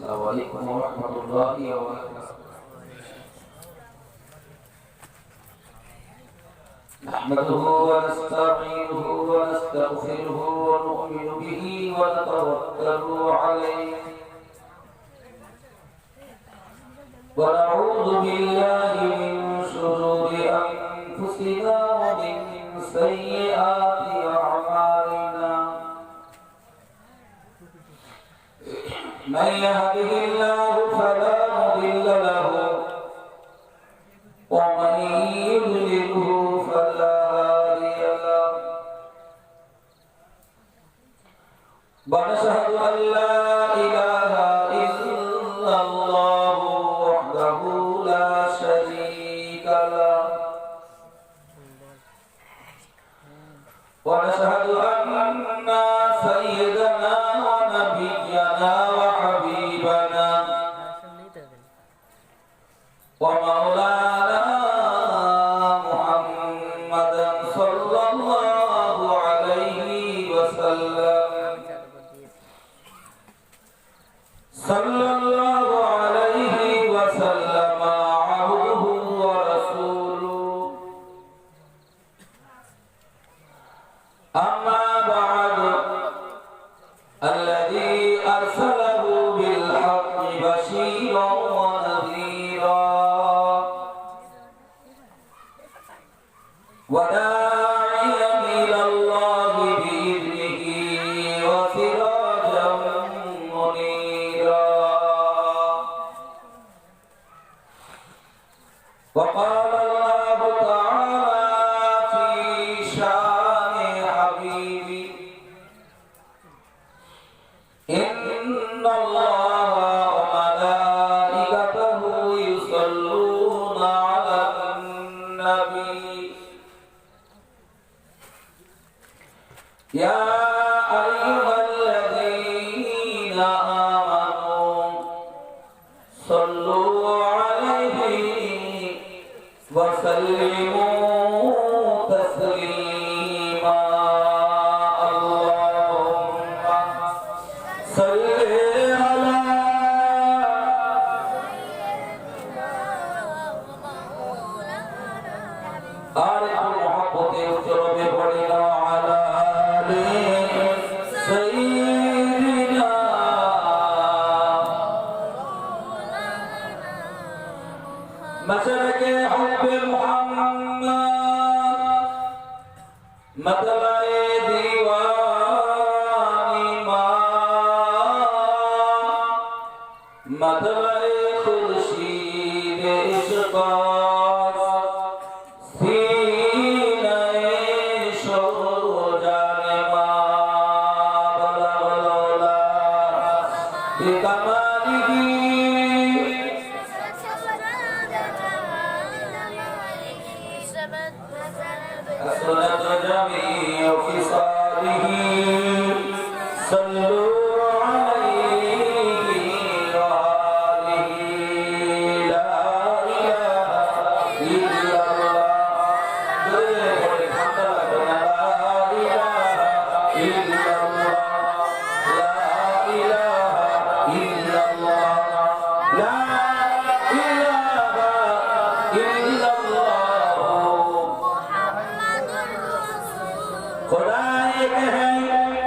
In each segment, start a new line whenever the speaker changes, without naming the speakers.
السلام عليكم ورحمة الله وبركاته. نحمده ونستعينه ونستغفره ونؤمن به ونتوكل عليه ونعوذ بالله من شرور أنفسنا ومن سيئات أعمالنا. من يهده الله فلا مضل له ومن يضلله فلا هادي له. ونشهد أن لا إله إلا الله وحده لا شريك له. ونشهد أن سيدنا ونبينا وحبيبنا ومولانا محمدا صلى الله عليه وسلم صلى الله عليه وسلم عبده ورسوله. أما بعد الذي أرسله بالحق بشيرا ونذيرا وداعيا إلى الله بإذنه وسراجا منيرا. وقال الله تعالى في شان حبيبي إن الله وملائكته يصلون على النبي يا أيها الذين آمنوا صلوا عليه وسلموا تسليما. اللهم صل على آل محبت وشرب بڑنا على آل سيدنا مشرق حب محمد مطلع دیوانی ماں مطلع خورشید عشق سینہ شوجان ماں بلغ العلا بکمالہ حسنت جميع خصاله صلوا عليه وآله لا إله إلا الله لا إله إلا الله لا إله إلا الله لا إله إلا الله. खुदा एक है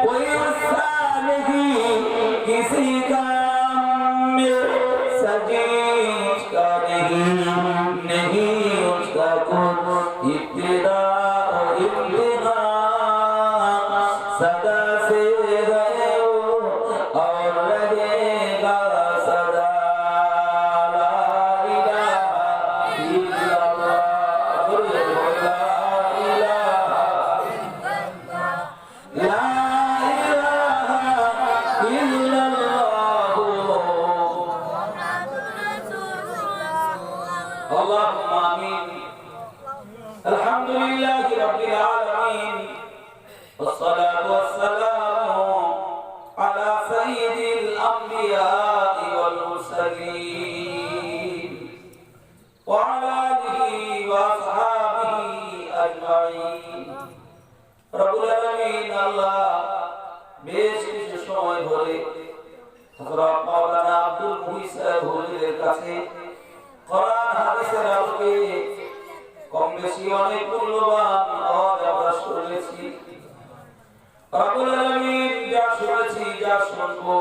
कोई उसका नहीं किसी काम में सजीज का नहीं उसका कुछ इब्तिदा और इब्तिदा सदा से रहे और रहेगा सदा. ला इलाहा इल्लल्लाह ला इलाहा لا إله إلا الله. اللهم آمين. الحمد لله رب العالمين والصلاة والسلام على سيد الأنبياء والمرسلين وعلى آله وأصحابه أجمعين. রব্বুল আলামিন আল্লাহ বেশ কিছু সময় ধরে হযরত মাওলানা আব্দুল কাছে কোরআন হাদিসের আলোকে কম বেশি অনেক মূল্যবান আওয়াজ আমরা শুনেছি। রব্বুল আলামিন যা শুনেছি যা শুনবো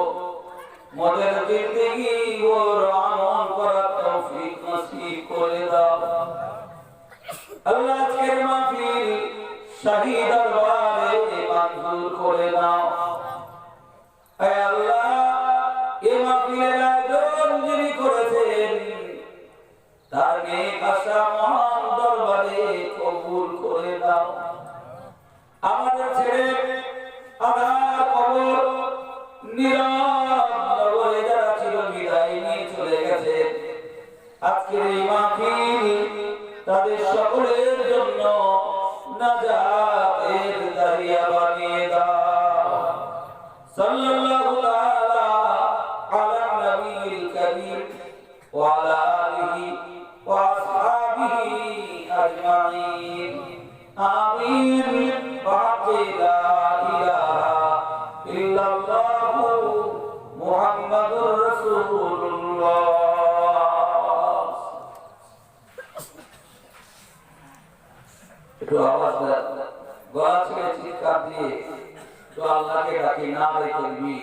মনের জিন্দেগি ওর আমল করার তৌফিক নসিব করে দাও। আল্লাহ আজকের মাহফিল শাহী দরবারে মঞ্জুর করে নাও। হে আল্লাহ, এই মাহফিলের আয়োজন যিনি করেছেন তার নেক আশা মহান দরবারে কবুল করে নাও। আমাদের ছেড়ে আধার কবর নীরব নগরে যারা চির বিদায় নিয়ে চলে গেছে, আজকের এই মাহফিল তাদের সকলের জন্য নাজাতের দরিয়া বানিয়ে দাও। সাল্লাল্লাহু তাআলা আলা নবিয়িল কারীম ওয়া আলা আলিহি ওয়া আসহাবিহি আজমাইন। আমিন। লা ইলাহা ইল্লাল্লাহু মুহাম্মাদুর রাসূলুল্লাহ। একটু আওয়াজ দেন, গলা ছেড়ে চিৎকার দিয়ে তো আল্লাহকে ডাকি না রে করবি।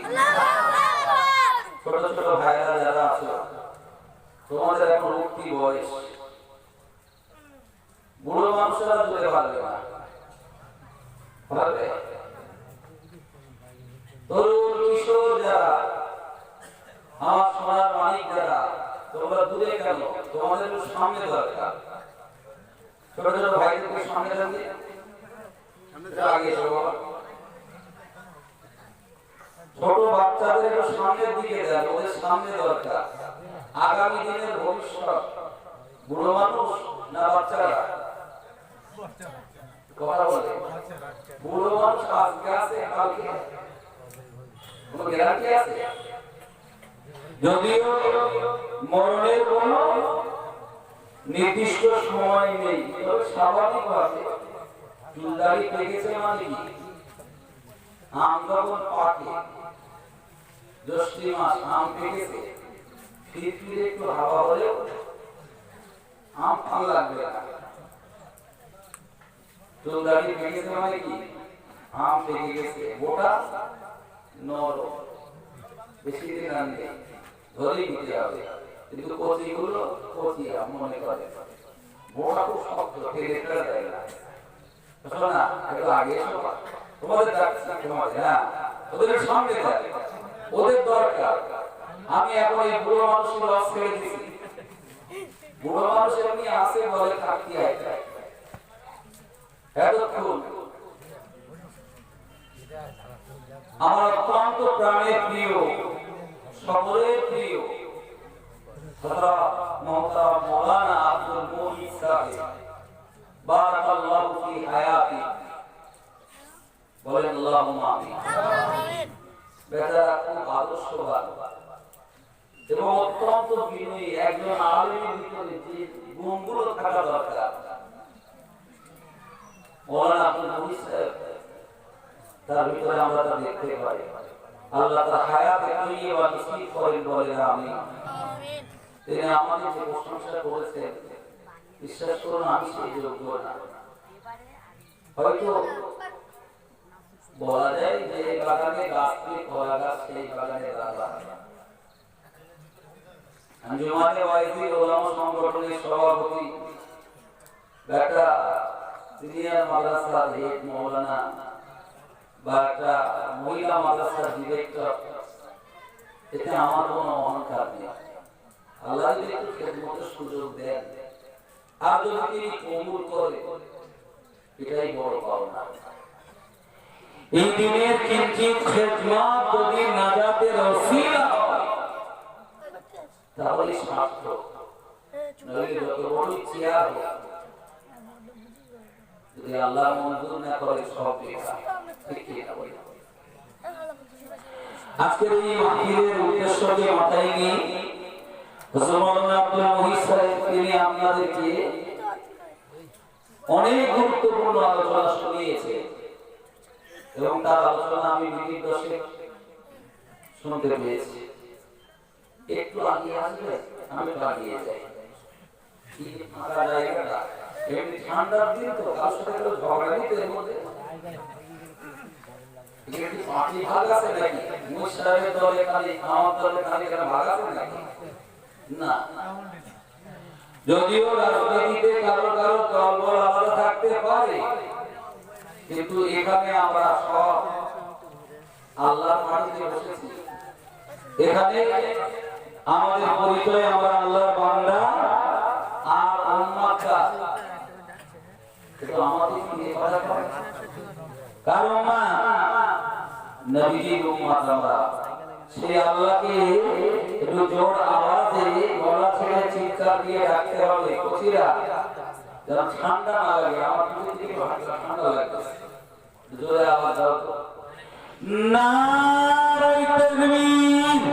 ছোট ছোট ভাইরা যারা আছো, তোমাদের এখন মুক্তি বয়স, বুড়ো মানুষরা জুড়ে পারবে না, পারবে? তরুণ কিশোর যারা, আমার সোনার মানিক যারা, তোমরা দূরে কেন? তোমাদের সামনে দরকার। ছোট ছোট ভাইদেরকে সামনে রাখবে, আগে ছোট বাচ্চাদের সামনের দিকে দেন, ওদের সামনে দরকার। আগামী দিনের ভবিষ্যৎ বুড়ো মানুষ না বাচ্চারা? কথা বলে বুড়ো মানুষ আজকে আছে, কালকে কোনো গ্যারান্টি আছে? যদিও মরণের কোনো নির্দিষ্ট সময় নেই, তবে স্বাভাবিকভাবে চুলদাড়ি পেকেছে মানে কি, আম যখন পাকে, জ্যৈষ্ঠ মাস আম পেকেছে, ফিরফিরে একটু হাওয়া হলেও আম ভাল লাগবে না। চুলদাড়ি পেকেছে মানে কি, আম পেকে গেছে, গোটা নরম, বেশি দিন আর নেই, ধরেই দিতে হবে। কিন্তু কচি গুলো কচি মনে করে, বোটা খুব শক্ত, ফেলে ফেলে দেয় না। না একটু আগে তোমাদের ওদের সামনে দেয়, ওদের দরকার। আমি এখন এই বুড়ো মানুষের লস করে দিচ্ছি। বুড়ো মানুষ এমনি আসে বলে থাকতে এতক্ষণ আমার অত্যন্ত প্রাণের প্রিয়, সকলের প্রিয় মৌলানা আব্দুল মুহিত সাহেব, বারাকাল্লাহু ফি হায়াতি, বলেন আল্লাহুম্মা আমিন। বেচারা খুব আদর্শবান এবং অত্যন্ত বিনয়ী, একজন আলেমের ভিতরে যে গুণগুলো থাকা দরকার, মৌলানা আব্দুল মুহিত সাহেব তার ভিতরে আমরা তা দেখতে পাই। আল্লাহ তার হায়াতে তৈয়বা নসিব করেন, বলেন আমিন। তিনি আমাদের যে প্রশংসা করেছেন, বিশ্বাস করুন আমি সেই যোগ্য না। হয়তো বলা যায় যে বাগানে গাছটি কলা গাছ, সেই বাগানে দাদা। আঞ্জুমানে ওয়াইজি ওলামা সংগঠনের সভাপতি, একটা সিনিয়র মাদ্রাসার হেড মৌলানা বা একটা মহিলা মাদ্রাসার ডিরেক্টর, এতে আমার কোনো অহংকার নেই। আল্লাহ যদি একটু খেদমতের সুযোগ দেন আর যদি তিনি কবুল করে, এটাই বড় পাওনা। এই দিনের কিঞ্চিত খেদমত যদি নাজাতের ওসিলা হয় তাহলে সার্থক, নইলে যত বড় চেয়ার হোক, যদি আল্লাহ মঞ্জুর না করে সব বেকার। ঠিক কি না বলি? আজকের এই মাহফিলের উদ্দেশ্যকে মাথায় নিয়ে হুজুর মাওলানা আব্দুল মুহিত সাহেব তিনি আপনাদেরকে অনেক গুরুত্বপূর্ণ আলোচনা শুনিয়েছে এবং তার আলোচনা আমি মিনিট 10 শুনতে পেয়েছি। একটু আগিয়ে আসবে আমি একটু আগিয়ে যাই কি ফাঁকা জায়গাটা এমনি ঠান্ডার দিন তো কার সাথে কেউ ঝগড়া দিতে এর মধ্যে একটু পার্টি ভাগ আছে নাকি মুশতারের দলে খালি আমার দলে খালি কেন ভাগ আছে নাকি না যদিও রাজনীতিতে কারো কারো দলবল আলাদা থাকতে পারে কিন্তু এখানে আমরা সব আল্লাহর মাটিতে বসেছি এখানে আমাদের পরিচয় আমরা আল্লাহর বান্দা আর উম্মাতটা তো আমাদের কি কথা বলে কারণ মা নবীজির উম্মত আমরা সেই আল্লাহকে একটু জোর আওয়াজে গলা ছেড়ে চিৎকার দিয়ে ডাকতে হবে কচিরা যেন ঠান্ডা না লাগে আমার কিন্তু ঠান্ডা লাগছে জোরে আওয়াজ দাও তো নারে তাকবীর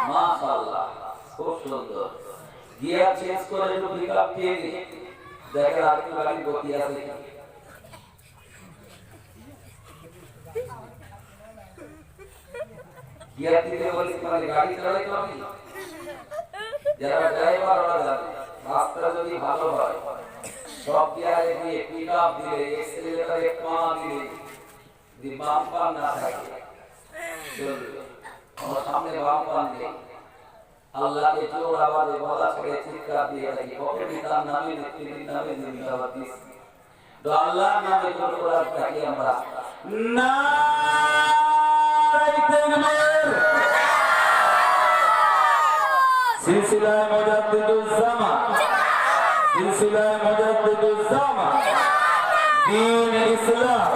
মাশাআল্লাহ খুব সুন্দর গিয়ার চেঞ্জ করে একটু পিকআপ দিয়ে দেখেন আর কি গাড়ি গতি আছে গিয়ার দিতে বলি মানে গাড়ি চালাইতে হবে যারা ড্রাইভার ওরা রাস্তা যদি ভালো হয় সব গিয়ারে দিয়ে পিকআপ দিলে এক্সেলেটরে পা দিলে দি বাম্পার না থাকে চলবে আমার সামনে বাম্পার নেই আল্লাহকে জোর আওয়াজে বলা ছেড়ে চিৎকার দিয়ে থাকি কখনই তার নামে নেত্রীর নামে জিন্দাবাদ দিচ্ছি তো আল্লাহর নামে জোর করার থাকি আমরা নারে তাকবীর সিলসিলায়ে মুজাদ্দিদুজ জামান সিলসিলায়ে মুজাদ্দিদুজ জামান দ্বীন ইসলাম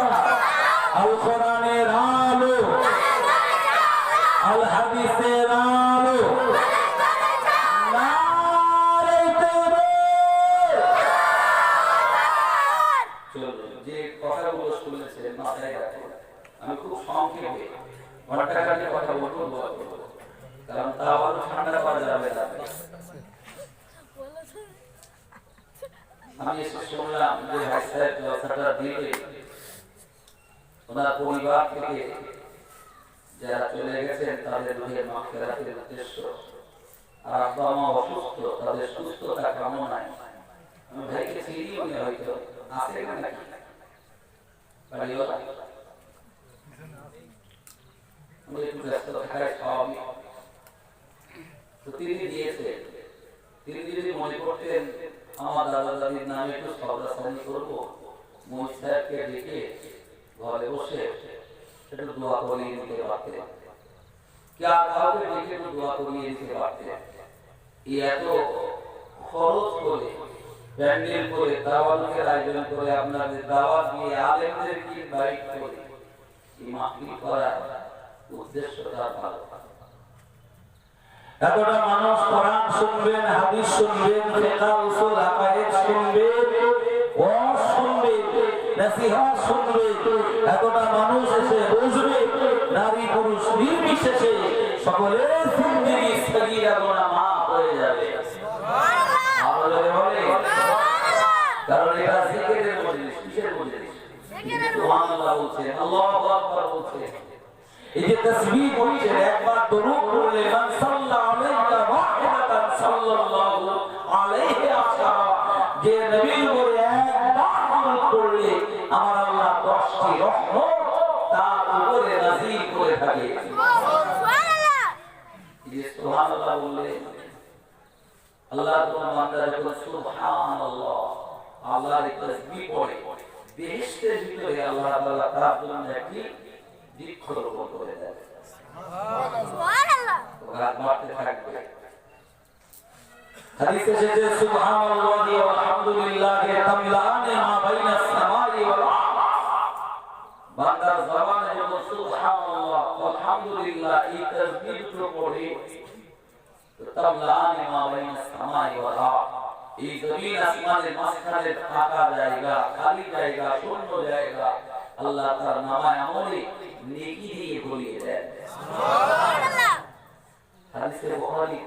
আল কোরআনের আলো আল হাদিসের আলো নারে তাকবীর চলো যে কথাগুলো শুনেছেন মাথায় রাখুন আমি খুব সংক্ষেপে ঘন্টাখানেক কথা বলবো কারণ তা আবার ঠান্ডা পাওয়া যাবে না আমি এসে শুনলাম যে ভাই সাহেব কথাটা দিলে ওনার পরিবার থেকে যারা চলে গেছেন তাদের রুহের মাগফিরাতের উদ্দেশ্য আর আব্বা মা অসুস্থ তাদের সুস্থতা কামনায় আমি ভাইকে চিনি মনে হয়তো আছে না নাকি বাড়িওয়ালা আমি একটু ব্যস্ত থাকায় স্বাভাবিক তো তিনি দিয়েছে তিনি যদি মনে করতেন আমার দাদা দাদির নামে একটু সর্দাসানি করবো মহিষ সাহেবকে ডেকে ঘরে বসে একটু দোয়া করিয়ে নিতে পারতেন কাউকে ডেকে একটু দোয়া করিয়ে দিতে পারতেন এত খরচ করে প্যান্ডেল করে দাওয়াতের আয়োজন করে আপনাদের দাওয়াত দিয়ে আলেমদের কি বাইক করে এই মাহফিল করার উদ্দেশ্যটা ভালো এতটা মানুষ কোরআন শুনবেন হাদিস শুনবেন ফিকহ উসুল আকায়েদ শুনবেন ওয়াজ শুনবেন নসিহত শুনবেন এতটা মানুষ এসে বুঝবে নারী পুরুষ নির্বিশেষে সকলের জিন্দেগি সগীরা গুনাহ মাফ হয়ে যাবে সুবহানাল্লাহ আল্লাহ বলে কারণ এটা জিকিরের মজলিস কিসের মজলিস সুবহানাল্লাহ বলছে আল্লাহু আকবার বলছে এই যে তাসবিহ বলছেন একবার দরুদ পড়লে মান সাল্লাল্লাহু আলাইহি ওয়াসাল্লাম সাল্লাল্লাহু আলাইহি আশারা যে নবীর উপরে একবার দরুদ পড়লে আমার আল্লাহ 10টি রহমত তার উপরে নাযিল করে থাকে সুবহানাল্লাহ এই যে সুবহানাল্লাহ বললে আল্লাহ তোমার বান্দা যখন সুবহানাল্লাহ আল্লাহর তাসবিহ পড়ে বেহেশতের ভিতরে আল্লাহ তাআলা তার জন্য একটি বৃক্ষরোপণ করে দেয় সুবহানাল্লাহ রাত মারতে থাকবে হাদিসে এসেছে সুবহানাল্লাহি ওয়া আলহামদুলিল্লাহি তামলানে মা বাইনাস সামাই ওয়াল আরদ বান্দার জবানে যখন সুবহানাল্লাহ ওয়া আলহামদুলিল্লাহ এই তাসবিহ পড়ে তো তামলানে মা বাইনাস সামাই ওয়াল আরদ এই জমিন আসমানের মাঝখানে ফাঁকা জায়গা খালি জায়গা শূন্য জায়গা আল্লাহ তার নামায় আমলে নেকি দিয়ে ভরিয়ে দেন সুবহানাল্লাহ হাদিসে বুখারী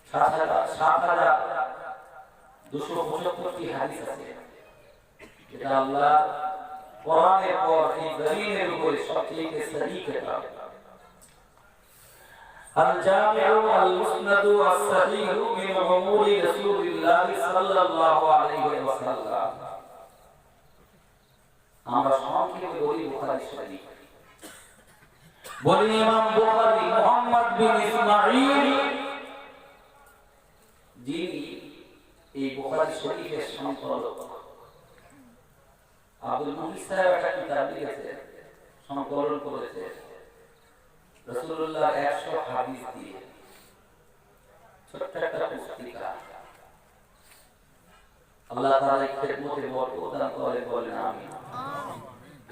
৭,২৭৫টি হাদিস আছে এটা আল্লাহ কোরআনের পর এই জমিনের উপরে সবচেয়ে সহি কিতাব الجامع المسند الصحيح من أمور رسول الله صلى الله عليه وسلم আমরা সংক্ষেপে বলি বুখারী শরীফ বলি ইমাম বুখারী মুহাম্মদ বিন ইসমাঈল যিনি এই বুখারী শরীফের সংকলক আব্দুল মুহিত সাহেব একটা কিতাব লিখেছেন সংকলন করেছেন রাসূলুল্লাহ 100 হাদিস দিয়ে ছোট্ট একটা পুস্তিকা আল্লাহ তাআলা এই খেদমতে বরকত দান করে বলেন আমিন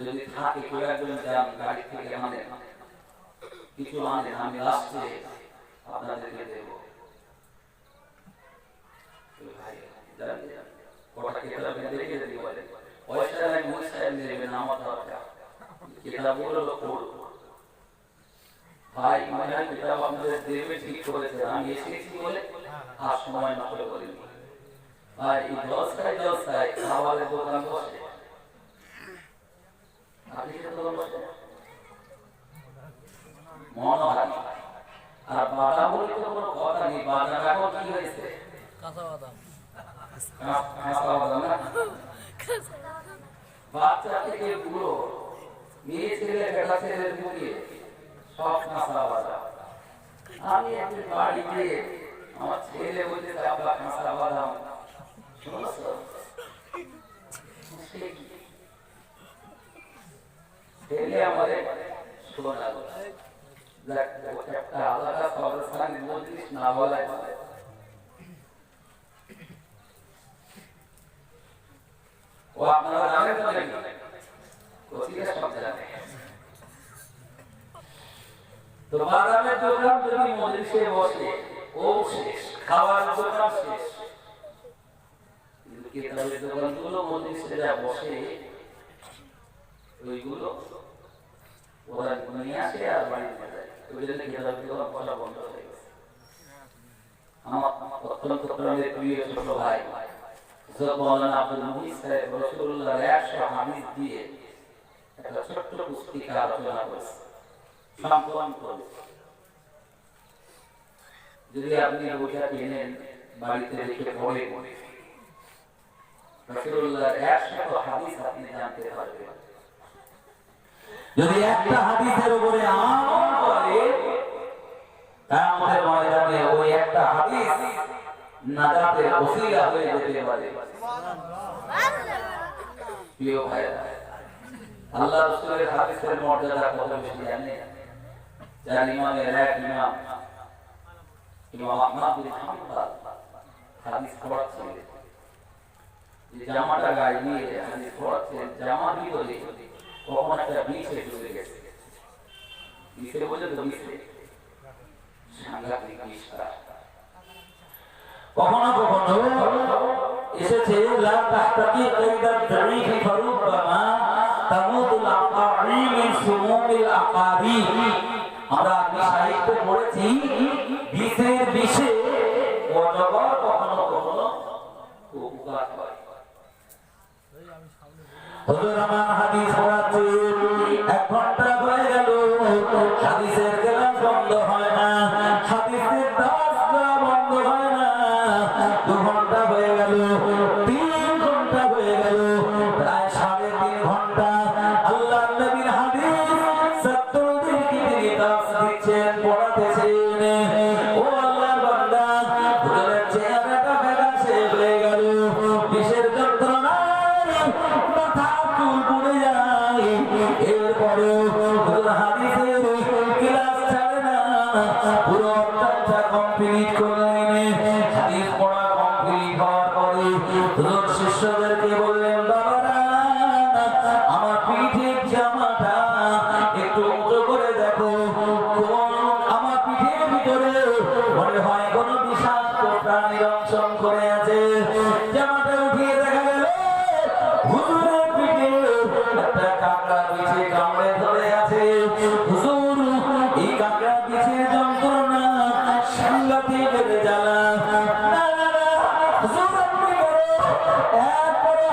যদি থাকে কেউ একজন যান গাড়ি থেকে আনেন কিছু আনেন আমি আসছে আপনাদেরকে দেব ভাই জানেন কটা কিতাব দেখে দিই বলে পয়সা নাই মুসাইল নেবেন আমার দরকার কিতাবগুলো পড়ব ভাই মানে কিতাব আপনাদের দেবে ঠিক করেছে আমি এসেছি বলে আর সময় নষ্ট করিনি ভাই এই জলসায় খাবারের দোকান বসে আপনি কি দোকান বসে মনে হয় আর বাদাম বলে তো কোনো কথা নেই বাদাম এখন কি হয়েছে কাঁচা বাদাম না বাচ্চা থেকে বুড়ো মেয়ে ছেলে বেটা ছেলে মুখে সব কাঁচা বাদাম আমি একদিন বাড়ি গিয়ে আমার ছেলে বলতে আব্বা কাঁচা বাদাম শুনছো ছেলে আমারে শোনা একটা আলাদা সবস্থান মজলিস না বলায় ও আপনারা জানেন তো নাকি কোচিকে সব জানে তো বাদামের দোকান যদি মজলিসে বসে ও শেষ খাওয়ার দোকান শেষ কিন্তু কিতাবের দোকানগুলো মজলিসে যা বসে ওইগুলো ওরা নিয়ে আসে আর বাড়িতে যায় ওই জন্য কিতাবের দোকান বসা বন্ধ হয়ে গেছে আমার অত্যন্ত প্রিয় ছোট ভাই মাওলানা আব্দুল মুহিত সাহেব রাসূলুল্লাহ 100 হাদিস দিয়ে একটা ছোট্ট পুস্তিকা রচনা করেছে সংকলন করেছে যদি আপনি বইটা কিনেন বাড়িতে রেখে পড়ে রাসূলুল্লাহ 100 হাদিস আপনি জানতে পারবেন যদি একটা হাদিসের উপরে আমল করে কিয়ামতের ময়দানে ওই একটা হাদিস নাজাতের ওসিলা হয়ে যেতে পারে প্রিয় ভাইরা আল্লাহ রাসূলের হাদিসের মর্যাদা কত বেশি জানেন যার ইমামের এক ইমাম আহমদ বিন হাম্বল হাদিস পড়াচ্ছেন যে জামাটা গায়ে নিয়ে হাদিস পড়াচ্ছেন জামার ভিতরে কখন একটা বিষ ঢুকে গেছে বিষে বলে তো বিষে সাংঘাতিক বিষটা কখনো কখনো এসেছে লা তাহতাকি কাইদা দারিফি ফারুবামা তামুদুল আকারি মিন সুমুমিল আকারি আমরা সাহিত্য পড়েছি বিষের বিষে অজগর কখনো কখনো উপকার হয় হুজুর আমার হাদিস পড়াচ্ছে 1 ঘন্টা হয়ে গেল হাদিসের ক্লাস বন্ধ হয় না হাদিসের দাস বন্ধ হয় না 2 ঘন্টা হয়ে গেল 3 ঘন্টা হয়ে গেল প্রায় 3.5 ঘন্টা আল্লাহর নবীর হাদিস ছাত্রদেরকে তিনি দাস দিচ্ছেন পড়াতেছেন ও আল্লাহর বান্দা হুজুরের চেহারাটা ফ্যাকাশে হয়ে গেল বিষের যন্ত্রণা মাথা চুল পড়ে যায় এরপরে হুজুর হাদিসের ক্লাস ছাড়ে না পুরো অর্থাৎটা কমপ্লিট করলেন হাদিস পড়া কমপ্লিট হওয়ার পরে হুজুর শিষ্যদেরকে বললেন বাবারা আমার পিঠের জামাটা একটু উঁচু করে দেখো আমার পিঠের ভিতরে মনে হয় কোন বিষাক্ত প্রাণীর অংশন করে আছে জামাটা উঠিয়ে দেখা গেল হুজুরের পিঠে একটা কাঁকড়া বিছে কামড়ে ধরে আছে হুজুর এই কাঁকড়া বিছের যন্ত্রণা সাংঘাতিক জ্বালা হুজুর আপনি করো এরপরে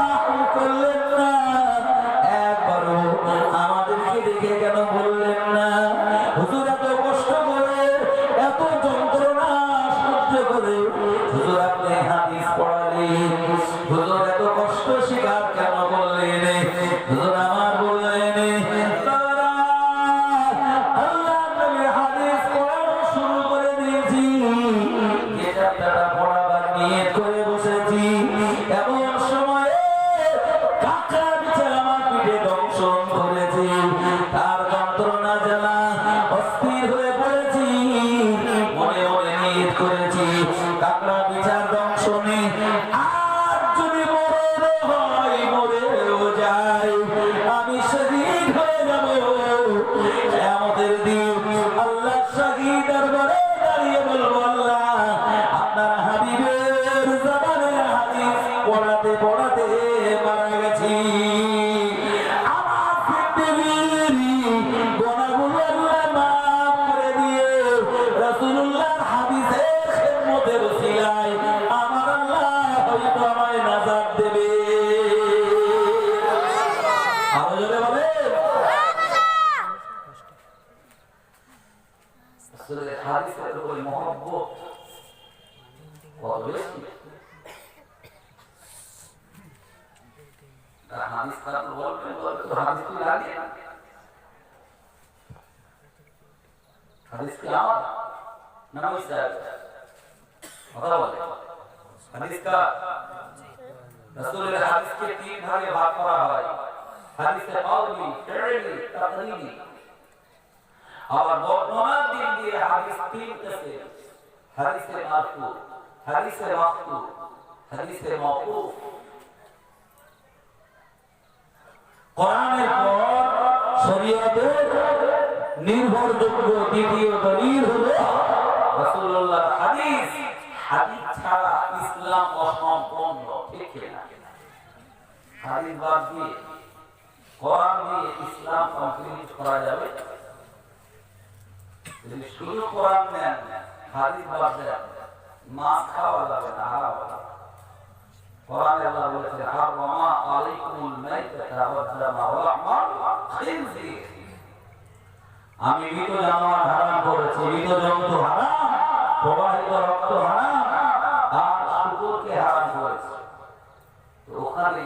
রাসূলের হাদিসের উপরে মহব্বত কত বেশি। হাদিস খারাপ বলবেন তো হাদিস কি লাগে? হাদিস কি আমার না মুস্তাহাব? কথা বলে হাদিস का রাসূলের হাদিসকে তিন ভাগে ভাগ করা হয়। হাদিসে কাউলি, ফি'লি, তাকরিরি। আবার বর্ণনার দিক দিয়ে হাদিস তিন কিসম: হাদিসে মারফু, হাদিসে মাকতু, হাদিসে মাওকুফ। কোরআনের পর শরীয়তের নির্ভরযোগ্য দ্বিতীয় দলিল হলো রাসূলুল্লাহর হাদিস। হাদিস ছাড়া ইসলাম অসম্পূর্ণ, ঠিক না? হাদিস বাদ দিয়ে কোরআন দিয়ে ইসলাম কমপ্লিট করা যাবে? যদি শুধু কোরআন নেন, হাদিস বাদ দেন, মাছ খাওয়া যাবে না, হারাম হবে। কোরআনে আল্লাহ বলেছে, হারামা আলাইকুমুল মাইতাতা ওয়াদ দামা ওয়া লাহমাল খিনজির। আমি মৃত জানোয়ার হারাম করেছি, মৃত জন্তু হারাম, প্রবাহিত রক্ত হারাম, আর শুকুরকে হারাম করেছি। তো ওখানে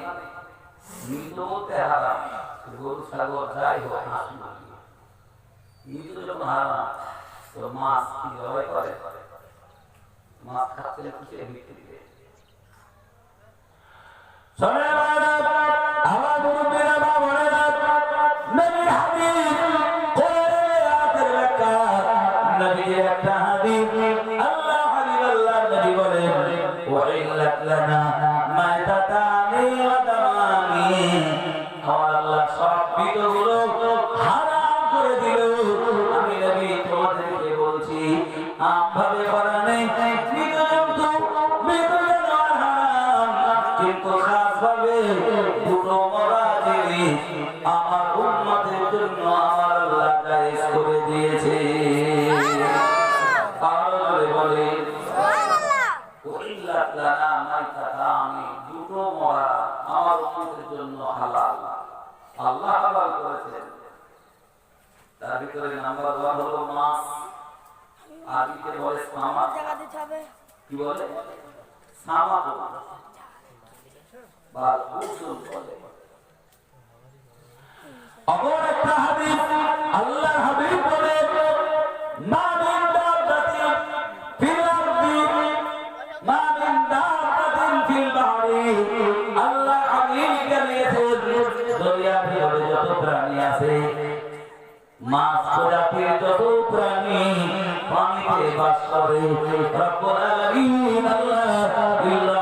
মৃত বলতে হারাম, গরু ছাগল যাই হোক, হাঁস মুরগি মৃত যখন হারাম, তো মাছ কি জবাই করে? মাছ খাচ্ছেন কিসের ভিত্তিতে? আমার মুরব্বিরা বলে নবীর হাদিস, কোরআনের লেখা নবীর একটা হাদিস। আল্লাহ হাবিব আল্লাহ নবী বলেন, ওয়াইলাত লানা মাইতাতানি ওয়া দামানি। আমার আল্লাহ সব বিধগুলো হারাম করে দিল। আমি নবী তোমাদেরকে বলছি, আমভাবে করা নেই, মৃত জন্তু, মৃত জানোয়ার হারাম, কিন্তু খাসভাবে দুটো মরা জিনিস আমার উম্মতের জন্য আমার আল্লাহ জায়েজ করে দিয়েছে। আরো জোরে বলে সুবহানাল্লাহ। ওয়াইলাত লানা মাইতাতানি, দুটো মরা আমার উম্মতের জন্য হালাল, আল্লাহ হালাল করেছেন। তার ভিতরে নাম্বার 1 হলো মাছ। আরবিতে বলে সামা, কি বলে? সামা বা উসুল বলে। অপর একটা হাদিস আল্লাহর হাবিব বলে, মা মিন দাব্বাতিন ফিল আরদি মা মিন দাব্বাতিন ফিল বাহরি। আল্লাহ হাবিব জানিয়েছেন, দরিয়ার ভিতরে যত প্রাণী আছে, মাছ প্রজাতির যত প্রাণী পানিতে বাস করে, রব্বুল আলামিন আল্লাহ ইল্লা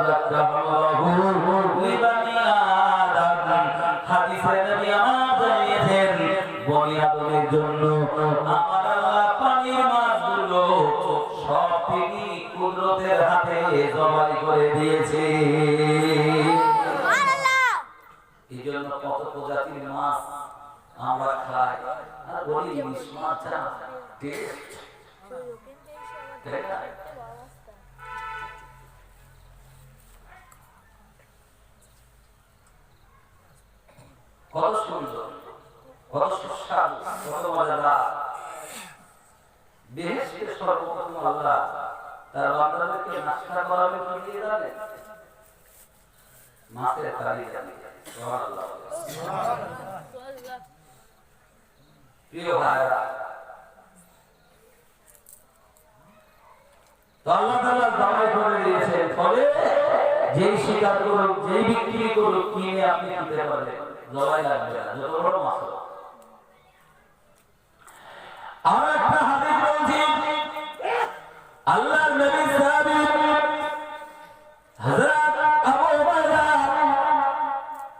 যাক্কাহু লিবানি আদম। হাদিসে নবী আমার জানিয়েছেন, বনি আদমের জন্য আমার আল্লাহ পানির মাছগুলো সব তিনি কুদরতের হাতে জবাই করে দিয়েছে। সুবহানাল্লাহ। এই জন্য কত প্রজাতির মাছ আমরা খাই, আর বলি ইলিশ মাছ টেস্ট, কত সুন্দর, কত সুস্বাদু, কত মজাদার। বেহেশতের সর্বপ্রথম আল্লাহ তার বান্দাদেরকে নাশতা করাবে কি দিয়ে জানেন? মাছের কারি জানি। সুবহানাল্লাহ। প্রিয় ভাইরা, তো আল্লাহ তাআলা জবাই করে দিয়েছেন, ফলে যেই শিকার করুক, যেই বিক্রি করুক, কিনে আপনি খেতে পারবেন, জবাই লাগবে না, যত বড় মাছ। আর একটা হাদিস বলছি, আল্লাহর নবী সাহাবী হযরত আবু উবাইদা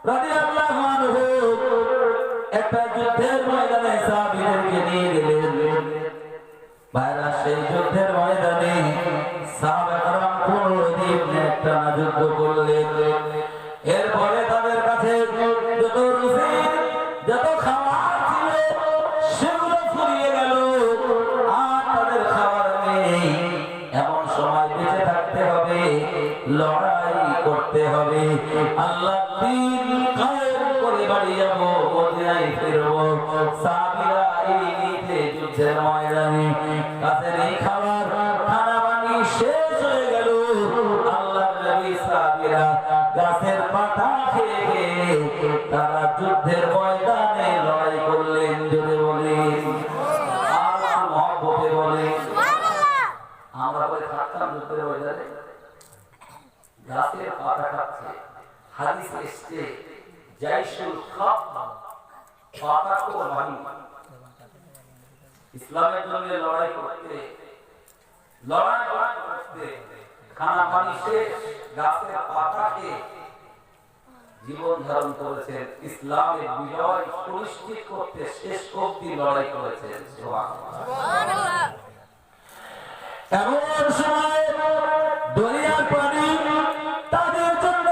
রাদিয়াল্লাহু আনহু একটা যুদ্ধের ময়দানে সাহাবীদেরকে নিয়ে গেলেন। ভাইরা, সেই যুদ্ধের ময়দানে সাহাবায়ে কেরাম 15 দিন একটা যুদ্ধ করলেন। এরপরে তাদের কাছে যত রুচি, যত খাবার ছিল, সেগুলো ফুরিয়ে গেল, আর তাদের খাবার নেই। এমন সময় বেঁচে থাকতে হবে, লড়াই করতে হবে, আল্লাহর দ্বীন কায়েম করে বাড়ি যাব, মদিনায় ফিরব। সাহাবীরা
ইনিতে যুদ্ধের ময়দানে গাছের এই খাবার খানা বানিয়ে শেষ হয়ে গেল। আল্লাহর নবী সাহাবীরা গাছের পাতা খেয়ে খেয়ে তারা যুদ্ধের ময়দানে লড়াই করলেন। জোরে বলেন আর মহব্বতে বলেন। আমরা বলে থাকতাম যুদ্ধের ময়দানে গাছের পাতা খাচ্ছে। হাদিস এসছে জাইশুল খাপ পাতা কোরবানি। ইসলামের জন্য লড়াই করতে খানা পানি শেষ গাছের পাতাকে জীবন ধারণ করেছেন। ইসলামের বিজয় সুনিশ্চিত করতে শেষ অবধি লড়াই করেছেন। সুবহানাল্লাহ। এমন সময় দরিয়ার পানি তাদের জন্য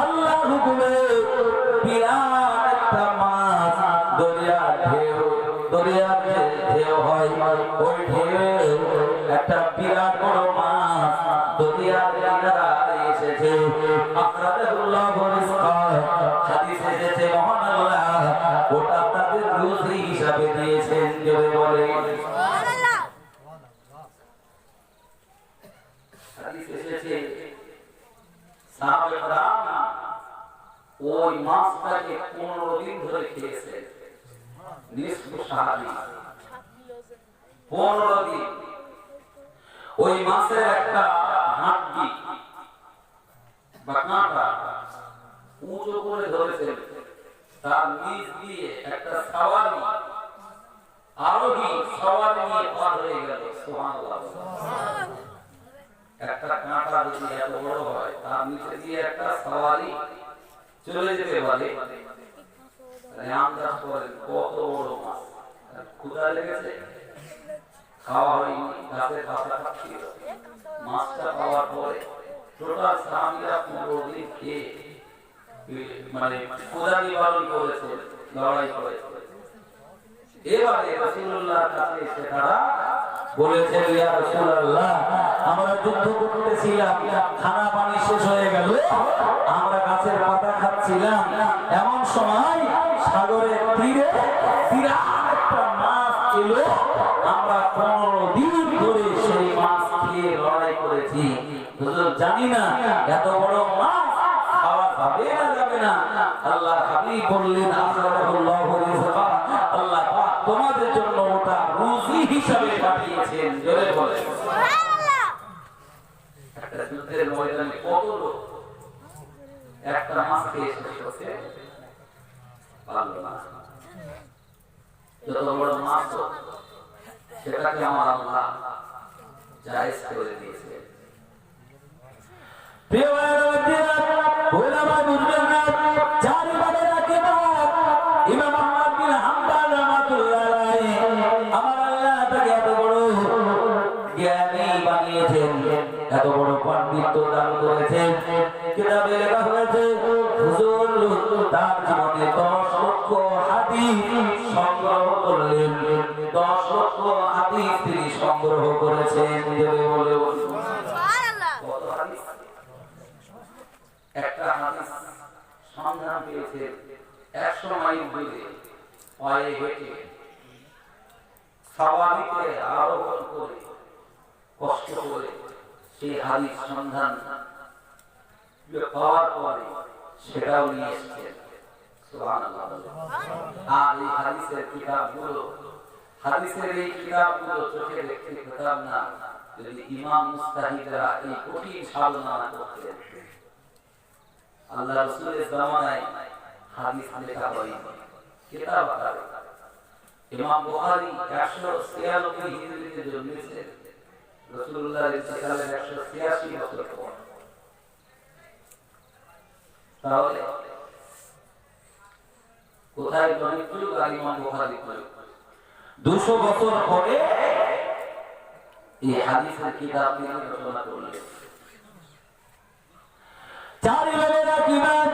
আল্লাহর হুকুমে বিরাট একটা মাছ দরিয়ার ঢেউ হয়। ওই ঢেউ একটা বিরাট বড় মাছ দরিয়ার কিনারায় এসেছে। আখরাজাহুল্লাহ হাদিসে এসেছে মহান আল্লাহ ওটা তাদের রুজি হিসাবে দিয়েছেন। জোরে বলেন সুবহানাল্লাহ। হাদিসে এসেছে সাহাবারা ওই মাছটাকে 15 দিন ধরে খেয়েছেন। নিষ্ঠ সাহাবী 15 দিন ওই মাছের একটা হাড্ডি বা কাঁটা উঁচু করে ধরেছেন। তার নিচ দিয়ে একটা সাওয়ারি আরোহী সাওয়ারি নিয়ে পার হয়ে গেল। সুবহানাল্লাহ। একটা কাঁটা যদি এত বড় হয় তার নিচে দিয়ে একটা সাওয়ারি চলে যেতে পারে। আন্দাজ করেন কত বড় মাছ। ক্ষুধা লেগেছে, খাওয়া হয়নি, গাছের পাতা খাচ্ছিল। মাছটা পাওয়ার পরে টোটাল সাহাবীরা 15 দিন খেয়ে মানে ক্ষুধা নিবারণ করেছে, লড়াই করেছে। এবারে রাসূলুল্লাহর কাছে এসে তারা বলেছে ইয়া রাসূলুল্লাহ আমরা যুদ্ধ করতেছিলাম, খানা পানি শেষ হয়ে গেল, আমরা গাছের পাতা খাচ্ছিলাম। এমন সময় সাগরের তীরে বিরাট একটা মাছ এলো। আমরা 15 দিন ধরে সেই মাছ খেয়ে লড়াই করেছি। হুজুর জানি না এত বড় মাছ খাওয়া যাবে না যাবে না। আল্লাহ হাবিব বললেন আখরাজাহুল্লাহ রিজকা, আল্লাহ পাক তোমাদের জন্য ওটা রুজি হিসাবে পাঠিয়েছেন। জোরে বলেন সুবহানাল্লাহ। একটা যুদ্ধের ময়দানে কত লোক একটা মাছ খেয়ে শেষ করতে পারলো না। যত বড় মাছ সেটাকে আমার আল্লাহ জায়েজ করে দিয়েছে। প্রিয় ওলামা বুঝবেন না, চার বারের আগে ইমাম আহমদ বিন হাম্বল রাহমাতুল্লাহ আলাইহি আমার আল্লাহ তাকে এত বড় জ্ঞানী বানিয়েছেন, এত বড় পাণ্ডিত্য দান করেছেন। কিতাবে লেখা হয়েছে হুজুর তার জীবনে 10 লক্ষ হাদিস সংগ্রহ করলেন। 10 লক্ষ হাদিস তিনি সংগ্রহ করেছেন। জোরে বলে সুবহানাল্লাহ। কত হাদিস? একটা হাদিস সন্ধান পেয়েছে 100 মাইল দূরে পায়ে হেঁটে সাওয়ারিতে আরোহণ করে কষ্ট করে সেই হাদিস সন্ধান পাওয়ার পরে সেটাও নিয়ে এসেছেন। সুবহানাল্লাহ। আর এই হাদিসের কিতাবগুলো, হাদিসের এই কিতাবগুলো চোখে দেখতে পেতাম না যদি ইমাম মুস্তাহিদরা এই কঠিন সাধনা না করতেন। আল্লাহ রাসূলের জামানায় হাদিস লেখা হয়নি, কিতাব আকারে। ইমাম বুখারী 196 হিজরিতে জন্মেছেন, রাসূলুল্লাহর ইন্তেকালের 186 বছর পর। তাহলে কোথায় মৃত্যু আর ইমাম বুখারী 200 বছর পরে এই হাদিসের কিতাব নিয়ে রচনা করলেন। চার ইমামের কিতাব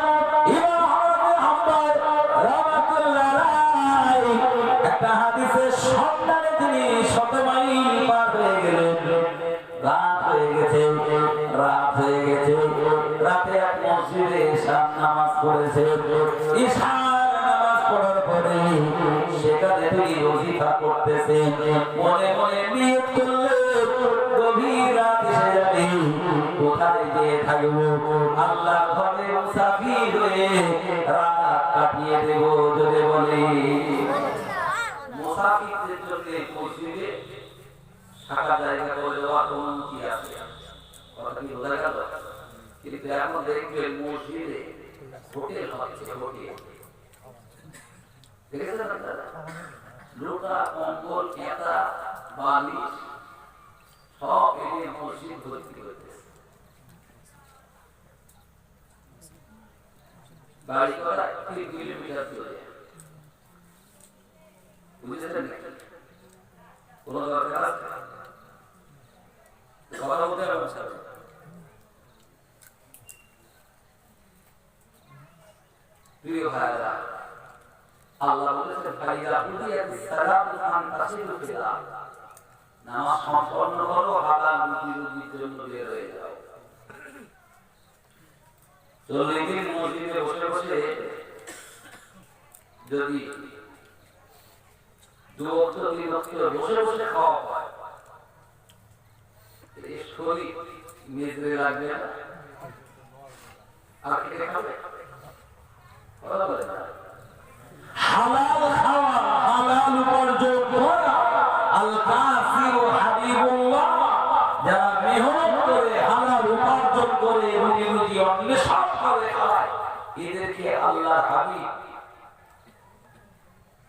ইমাম আহমদ বিন হাম্বল রাহমাতুল্লাহ আলাইহি একটা হাদিসের সন্ধানে তিনি 100 মাইল পার হয়ে গেলেন। রাত হয়ে গেছে, রাতে এক মসজিদে ঈশার নামাজ পড়েছেন। ঈশার নামাজ পড়ার করে সেখানে তিনি ওজিফা করতেছেন। মনে মনে নিয়ত করলে গভীর রাত এসে যাবে, কোথায় গিয়ে থাকবো? আল্লাহ ঘরে মুসাফির হয়ে রাত কাটিয়ে দেব। যদি বলি মুসাফিরদের জন্য মসজিদে থাকা জায়গা করে দেওয়ার অনুমতি আছে, কথা কি বোঝা গেল? কিন্তু এখন দেখবেন মসজিদে হোটেল হচ্ছে, হোটেল দেখেছেন আপনারা? লোটা, কম্বল, কেতা, বালিশ সব এনে মসজিদ ভর্তি করতেছে। বাড়ি করা 3 কিলোমিটার দূরে, বুঝেছেন নাকি? কোন দরকার আছে? কথা বলতে হবে। প্রিয় ভাইরা, আল্লাহ বলেছেন ফাইদা কুদিয়াতিস সালাতু ফান্তাশিরু ফিল আরদ, নামাজ সম্পন্ন করো, হালাল রুজির জন্য বের হয়ে যাও। 40 দিন মসজিদে বসে বসে যদি 2 ওয়াক্ত 3 ওয়াক্ত বসে বসে খাওয়া হয়, এই শরীর মেজে লাগবে না, আর কে খাবে? হালাল খাওয়া, হালাল উপার্জন করা, আল কাসিরু হাবিবুল্লাহ, যারা মেহনত করে হালাল উপার্জন করে রুজি অন্বেষণ করে খায়, এদেরকে আল্লাহর হাবিব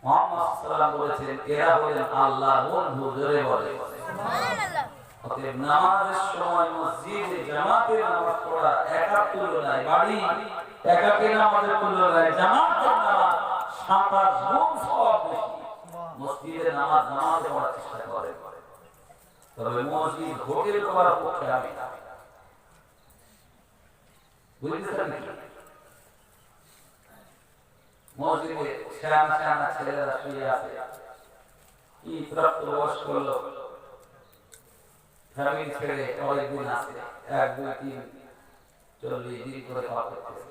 মুহাম্মদ সাল্লাল্লাহু আলাইহি ওয়াসাল্লাম বলেছেন এরা হলেন আল্লাহর বন্ধু। জোরে বলে সুবহানাল্লাহ। অতএব নামাজের সময় মসজিদে জামাতে নামাজ পড়া একার তুলনায়, বাড়ি একাকে নামাজের তুলনায় জামাতের নামাজ 27 গুণ সওয়াব বেশি। মসজিদে নামাজ নামাজে পড়ার চেষ্টা করে, তবে মসজিদ হোটেল করার পক্ষে আমি না। বুঝতেছেন নাকি? মসজিদে শানা শানা ছেলেরা শুয়ে আছে, কি প্রাপ্তবয়স্ক লোক ফ্যামিলি ছেড়ে অনেকদিন আছে, 1 2 3 40 দিন করে খাওয়া করতেছে।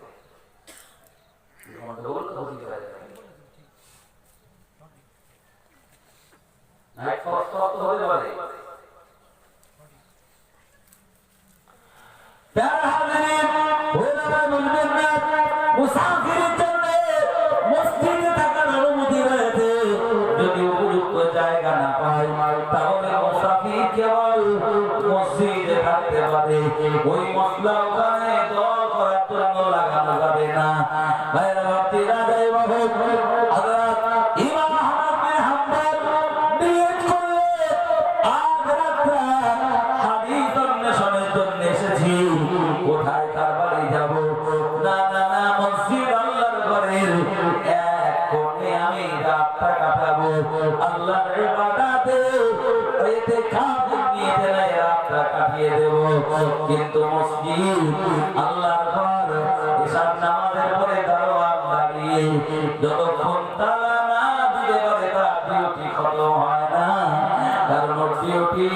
মুসাফিরের জন্য মসজিদে থাকার অনুমতি রয়েছে। যদি উপযুক্ত জায়গা না পায় তাহলে মুসাফির কেবল মসজিদে থাকতে পারে। ওই মশলা ওখানে দল করার জন্য লাগানো যাবে না। ভাইরা ভক্তিরা জয় বাবু হযরত ইমাম আহমদ বিন হাম্বল নিয়ত করলে আজ রাতে হাদিস অন্বেষণের জন্য এসেছি, কোথায় তার বাড়ি যাব? না না না, মসজিদ আল্লাহর ঘরের এক কোণে আমি রাতটা কাটাবো, আল্লাহর ইবাদতে ইতিকাফ নিয়ে রাতটা কাটিয়ে দেব। কিন্তু মসজিদ আল্লাহর ঘর, ঈশার নামাজের পরে দারোয়ান দাঁড়িয়ে যতক্ষণ তালা না দিতে পারে তার ডিউটি খতম হয় না। কারণ ডিউটি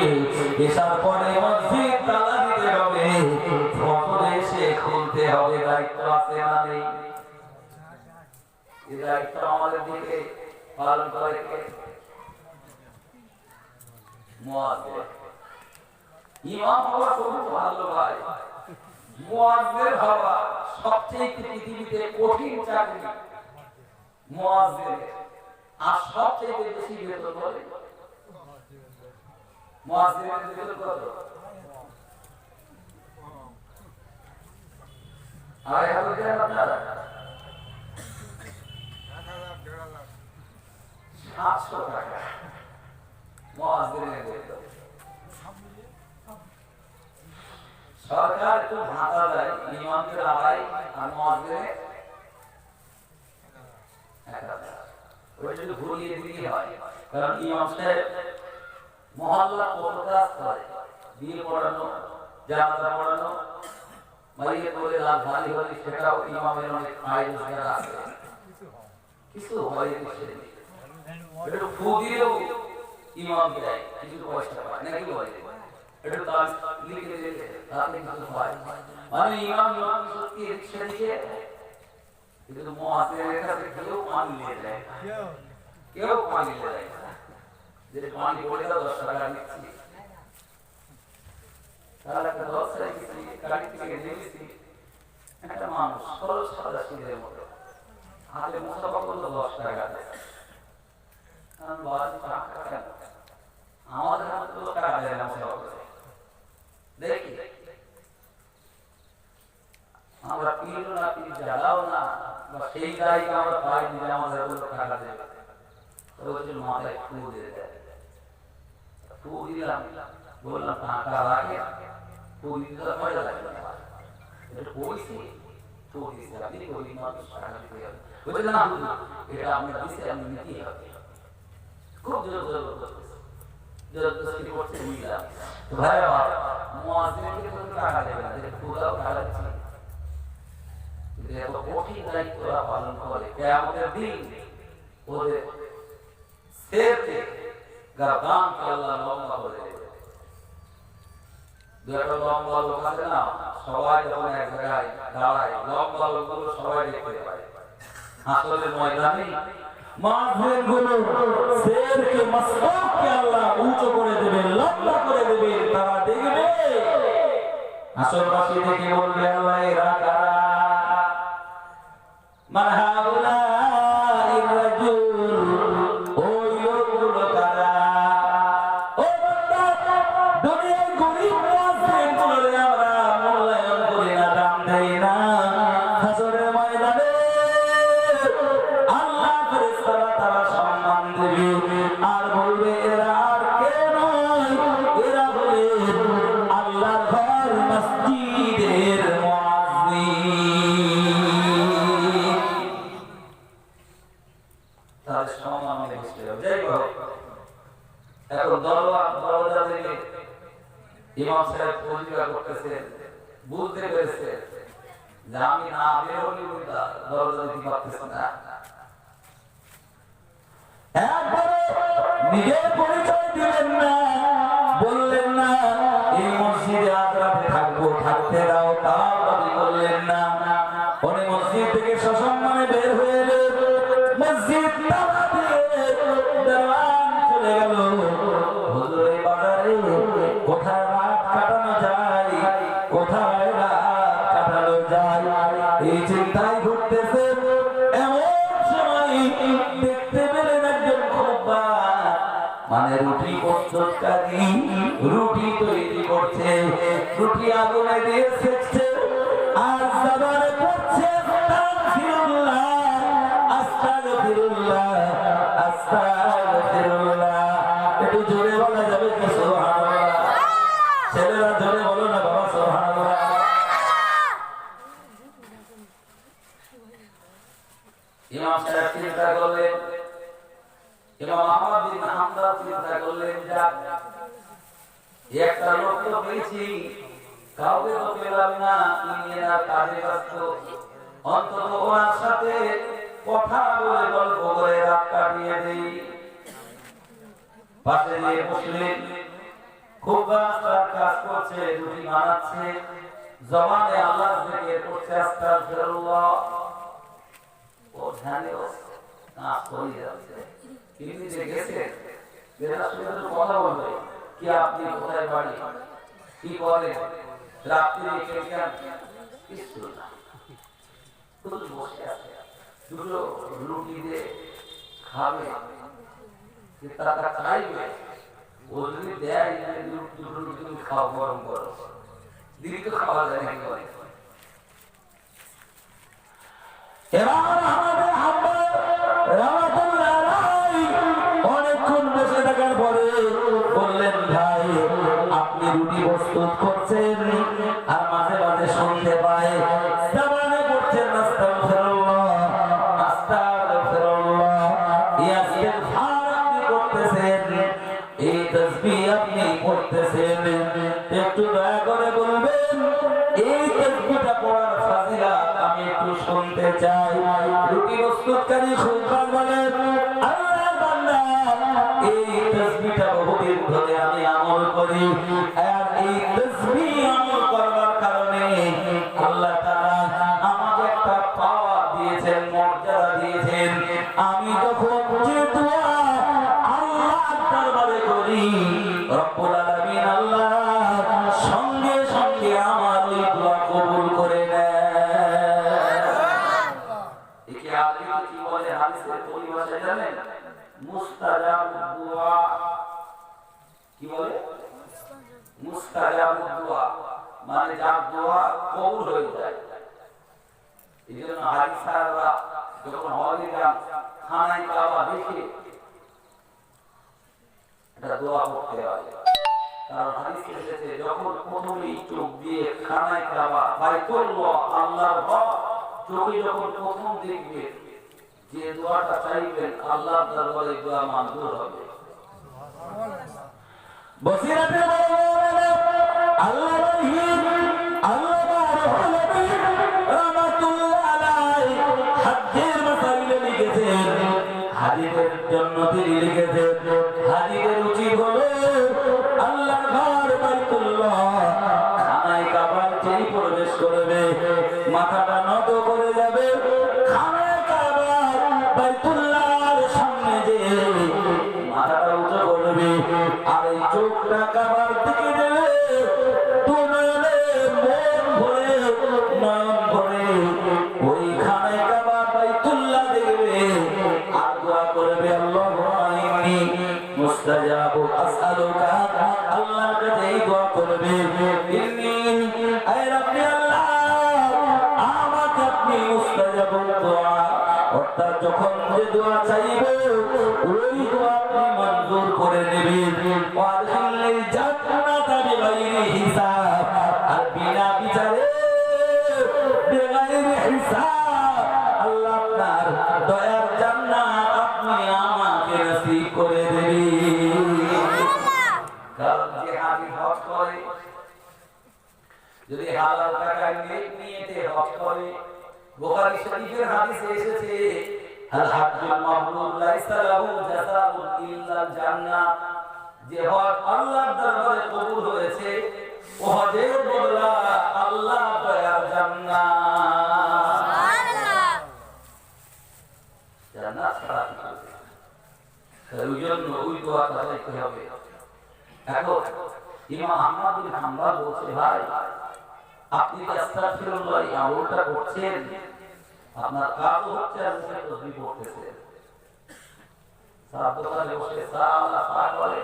ঈশার পরে মসজিদ তালা দিতে হবে, ফজরে এসে খুলতে হবে। দায়িত্ব আছে না নেই? এই দায়িত্ব আমাদের দিকে পালন করে কে? মুয়াজ্জিন। ইমাম হওয়া খুব ভালো ভাই, মুয়াজ্জিন হওয়া সবচেয়ে পৃথিবীতে কঠিন চাকরি মুয়াজ্জিন। আর সবচেয়ে বেশি বেতন বলে মুয়াজ্জিনের বেতন কত? 2,500 টাকা। আপনারা 700 টাকা মুয়াজ্জিনের বেতন। সরকার একটু ভাতা দেয়, ইমামকে 2.5 আর মুয়াজ্জিনে 1,000। ওই যদি ঘুরিয়ে দিতে হয়, কারণ ইমাম সাহেব মহল্লা কত কাজ করে, বিয়ে পড়ানো, জানাজা পড়ানো, মাইয়ে বলে লাভ ভালি হলে সেটাও ইমামের অনেক আয় রোজগার আছে। কিছু হয় একটু ফু দিলেও ইমাম দেয়, কিছু পয়সা পায় নাকি বলে একটু কাজ লিখে দিলে তাতে কিছু পায়। মানে ইমাম সত্যি রিক্সা দিয়ে কিন্তু মুয়াজ্জিনের কাছে কেউ পানি নিয়ে যায় না। কেউ পানি নিয়ে যায় না। যে পানি পড়ে দাও 10 টাকা দিচ্ছি, তাহলে একটা 10 টাকা দিচ্ছি, গাড়ি থেকে নেমেছি, একটা মানুষ সরল সাদা সিঁড়ির মতো হাতে মুসাফা করলো 10 টাকা দেয়। কারণ বাড়ি টাকা কেন? আমাদের হাতে তো টাকা দেয় না মুসাফা করে। দেখি আমরা পিলো না পিল জ্বালাও না, বা সেই জায়গা আমরা পাই দিলে আমাদের টাকা দেবে। ওই জন্য মাথায় ফু দিয়ে দেয়। ফু দিলাম, বললাম টাকা রাখে, ফু দিতে তো পয়সা লাগবে না। এটা পড়েছি, ফু দিয়েছে, আপনি গরিব মানুষ, টাকা দিতে হবে। বলছে না, এটা আমরা দিচ্ছি, আপনি নিতেই হবে। খুব জোর জোর করতেছে, জোরদস্তি করতে নিলাম। তো ভাই বাবা, মুয়াজ্জিনকে তো টাকা দেবে না, যে ফুদাও টাকা দিচ্ছে। এত কঠিন দায়িত্ব পালন করে, কিয়ামতের দিন ওদের সেরকে গর্দানকে আল্লাহ লম্বা করে দেবে। দুটো লম্বা লোক আছে না, সবাই যখন এক জায়গায় দাঁড়ায়, লম্বা লোকগুলো সবাই দেখতে পায়। হাসরের ময়দানে
মাঝেরগুলো সেরকে মস্তককে আল্লাহ উঁচু করে দেবে, লম্বা করে দেবে। তারা দেখবে, হাসরবাসী দেখে বলবে, আল্লাহ এরা কারা? মান হাউলাই রাজুল, ওই লোকগুলো কারা? ও বান্দা, দুনিয়ার গরিব মুয়াজ্জিনগুলোরে আমরা মূল্যায়ন করি না, দাম দেই না। হাসরের ময়দানে আল্লাহ ফেরেশতারা তারা সম্মান দেবে আর বলবে, এরা আর কে নয়, এরা হলেন আল্লাহর ঘর মসজিদের মুয়াজ্জিন।
তাদের সম্মান অনেক বেশি হবে। যাই হোক, এখন দরজা থেকে ইমাম সাহেব পরিষ্কার করতেছেন, বুঝতে পেরেছে যে আমি না বের হলে দরজা দিতে পারতেছি না।
একবারে নিজের পরিচয় দিলেন না, বললেন না এই মসজিদে আজ রাতে থাকবো, থাকতে দাও, তাও দাবি করলেন না। উনি মসজিদ থেকে সসম্মানে বের হয়ে এলেন, মসজিদ তালা দিয়ে দেওয়ান চলে গেল। হুজুর, এই বাজারে কোথায় রাত কাটানো যায়, কোথায় রাত কাটানো যায়, এই চিন্তায় ঘুরতেছে। এমন সময় দেখতে পেলেন একজন খোব্বার, মানে রুটি প্রস্তুতকারী, রুটি তৈরি করছে, রুটি আগুনে দিয়ে সেকছে আর জবানে পড়ছে আস্তাগফিরুল্লাহ, আস্তাগফিরুল্লাহ, আস্তাগফিরুল্লাহ। একটু জোরে বলা যাবে কি সুবহানাল্লাহ? ছেলেরা জোরে বলো না বাবা, সুবহানাল্লাহ।
ইমাম সাহেব চিন্তা করলেন, ইমাম আহমদ বিন হাম্বল চিন্তা করলেন, যাক একটা লোক তো পেয়েছি, কাউকে তো পেলাম না, তিনি এনার কাজে ব্যস্ত, অন্তত ওনার সাথে কথা বলে গল্প করে রাত কাটিয়ে দেই। পাশে গিয়ে বসলেন, খুব তার কাজ করছে, রুটি বানাচ্ছে, জবানে আল্লাহ জিকির করছে, আস্তাগফিরুল্লাহ। ও ধ্যানে কাজ করে যাচ্ছে। তিনি যে গেছেন, বেরার সঙ্গে তো কথা বলবে, কি আপনি কোথায় বাড়ি, কি করেন, রাত্রি খেলছেন, কিছু না, শুধু বসে আছে। দুটো রুটি দিয়ে খাবে, তারা খাইবে, ও যদি দেয় দুটো রুটি তুমি খাও, গরম করো, দিদি তো খাওয়া যায় না।
এবার আমাদের হাম্বল রাহমাতুল্লাহ আলাইহি অনেকক্ষণ বসে থাকার পরে বললেন, ভাই আপনি রুটি প্রস্তুত করছেন আর মাঝে মাঝে শুনতে পাই জবানে পড়ছেন আস্তাগফিরুল্লাহ, আস্তাগফিরুল্লাহ, ইস্তিগফার আপনি করতেছেন, এই তাসবিহ আপনি পড়তেছেন। একটু দয়া করে বলবেন, এই তাসবিহটা পড়ার ফাজিলত আমি একটু শুনতে চাই। রুটি প্রস্তুতকারী খুববার বলেন, আল্লাহ বান্দা, এই তাসবিহটা বহুদিন ধরে আমি আমল করি, আর এই তাসবিহ আমল করবার কারণে আল্লাহ তাআলা আমাকে একটা পাওয়ার দিয়েছেন,
মুস্তাজাবুদ দোয়া, মানে যার দোয়া কবুল হয়ে যায়। এই জন্য হাজি সাহেবরা যখন হজে যান খানায় কাবা দেখে এটা দোয়া করতে হয়। কারণ হাদিসে এসেছে যখন প্রথমেই চোখ দিয়ে খানায় কাবা বাইতুল্লাহ আল্লাহর ঘর চোখে যখন প্রথম দেখবে যে দোয়াটা চাইবেন আল্লাহর দরবারে দোয়া মঞ্জুর হবে।
বসিরাতে বলেন আল্লাহ রহিম আল্লাহ রহমান রাহমাতুল্লাহ আলাইহি হাজ্জের মাসাইল লিখেছেন, হাজিদের জন্য তিনি লিখেছেন হাজিদের উচিত হলো আল্লাহর ঘর বাইতুল্লাহ খানায় কাবার যেই প্রবেশ করবে মাথাটা নত করে যাবে, খানায় কাবা বাইতুল্লাহর সামনে যে মাথাটা উঁচু করবে আর এই চোখটা কাবার দিকে দেবে, তো নয়নে মন ভরে নয়ন ভরে ওই খানায় কাবা বাইতুল্লাহ দেখবে আর দোয়া করবে আল্লাহুম্মা ইন্নী মুস্তাজাবু আসআলুকা, আল্লাহর কাছে এই দোয়া করবে ইন্নী আয় রাব্বি আল্লাহ আমাকে আপনি মুস্তাজাবু দোয়া, অর্থাৎ যখন যে দোয়া চাইবে ওই দোয়া আপনি মঞ্জুর করে নেবেন। ওয়াদখিলনিল জান্নাতা বিগাইরি হিসাব, আর বিনা বিচারে বিগাইরি হিসাব আল্লাহ আপনার দয়ার জান্নাত আপনি আমাকে নসিব করে দেবেন।
কারণ যে হাজি হজ করে যদি হালাল টাকা নিয়ে হজ করে, বুখারী শরীফের হাদিসে এসেছে আল হাজ্জুল মাবরুর লাইসা লাহু জাযাউন ইল্লাল জান্নাহ, যে হজ আল্লাহর দরবারে কবুল হয়েছে ও হজের বদলা আল্লাহ দয়ার জান্নাত। সুবহানাল্লাহ, জান্নাত ছাড়া কিছু নেই। ওই জন্য ওই দোয়াটা করতে হবে। এখন ইমাম আহমদ বিন হাম্বল বলছে ভাই আপনি আস্তাগফিরুল্লাহ এই আমলটা করছেন, আপনার কাজ হচ্ছে আর মুখে তাসবিহ পড়তেছেন। সারা দোকানে বসে চা করে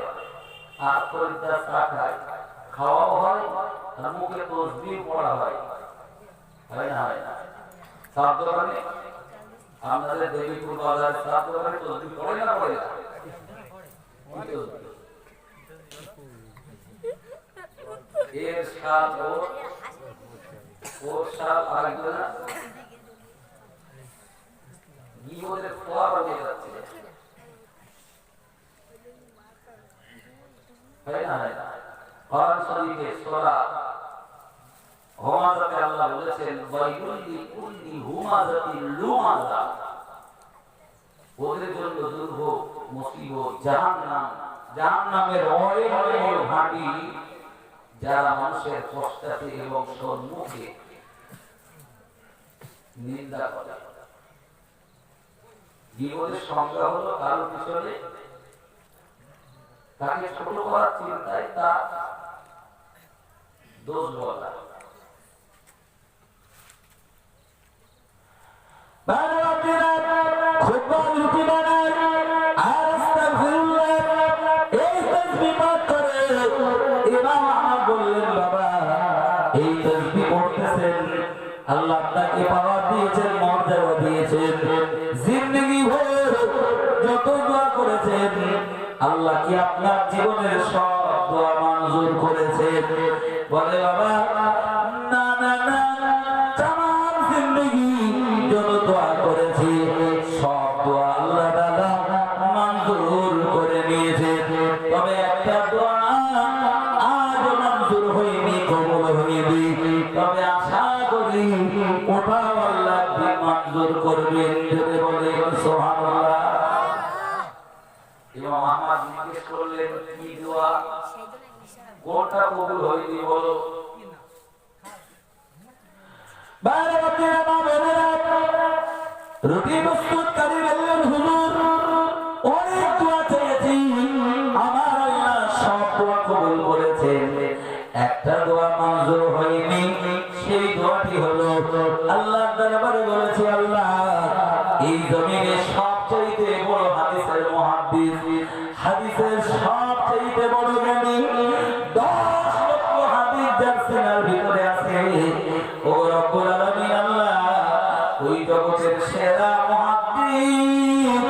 আর খরিদ্দার চা খায়, খাওয়াও হয় আর মুখে তাসবিহ পড়া হয়, হয় না? হয় না? সারা দোকানে আমাদের দেবীপুর বাজারে সারা দোকানে তাসবিহ পড়ে না? পড়ে না? এর সাল ওর সাল আরেকজন গিবতের ফোয়ারা নিয়ে যাচ্ছে, হয় না? হয় না? কোরআন শরীফে সূরা হুমাযাতে আল্লাহ বলেছেন ওয়াইলুল লিকুল্লি হুমাযাতিন লুমাযা, ওদের জন্য দুর্ভোগ মুসিবত জাহান্নাম, জাহান্নামের অয়েল ঘাঁটি যারা মানুষের পশ্চাতে এবং সম্মুখে নিন্দা করে। জীবনের সংজ্ঞা হলো কারো পিছনে তাকে ছোট করার চিন্তায় তার দোষ বলা।
আল্লাহ আপনাকে পাওয়ার দিয়েছেন, মর্যাদা দিয়েছেন, জিন্দেগি ভর যত দোয়া করেছেন আল্লাহ কি আপনার জীবনের সব দোয়া মঞ্জুর করেছেন? বলে বাবা না না না, তামাম জিন্দেগি যত দোয়া করেছি সব দোয়া আল্লাহ তাআলা মঞ্জুর করে নিয়েছেন, তবে একটা দোয়া আজ মঞ্জুর হয়নি, কবুল হয়নি, তবে আশা করি ওটাও আল্লাহ মঞ্জুর করবেন। যদি বলে সুবহানাল্লাহ।
ইমাম আহমদ জিজ্ঞেস করলেন কি দোয়া, কোনটা কবুল হয়নি বলো?
রুটি প্রস্তুতকারী বললেন হুজুর অনেক দোয়া চেয়েছি, আমার আল্লাহ সব দোয়া কবুল করেছেন, একটা দোয়া মঞ্জুর হয়নি, সেই দোয়াটি হলো আল্লাহর দরবারে বলেছি আল্লাহ এই জমিনে সবচেয়ে বড় হাদিসের মুহাদ্দিস, হাদিসের সবচেয়ে বড় জ্ঞানী 10 সিনার ভিতরে আছে। ও রব্বুল আলামিন আল্লাহ, ওই জগতের সেরা মুহাদ্দিস,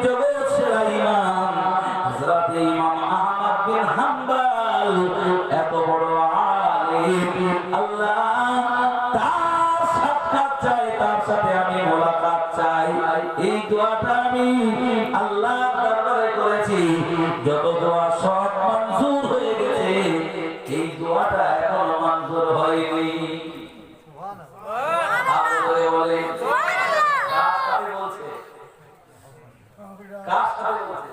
জগতের সেরা ইমাম হযরত ইমাম আহমদ বিন হাম্বল, এত বড় আলেম আল্লাহ, তার সাক্ষাৎ চাই, তার সাথে আমি মোলাকাত চাই। এই দোয়াটা আমি আল্লাহর দরবারে করেছি। যত দোয়া সব মঞ্জুর হয়ে গেছে, এই দোয়াটা এখনো মঞ্জুর হয়নি।
আপনারা বলে কার সাথে বলছে? কার সাথে বলছে?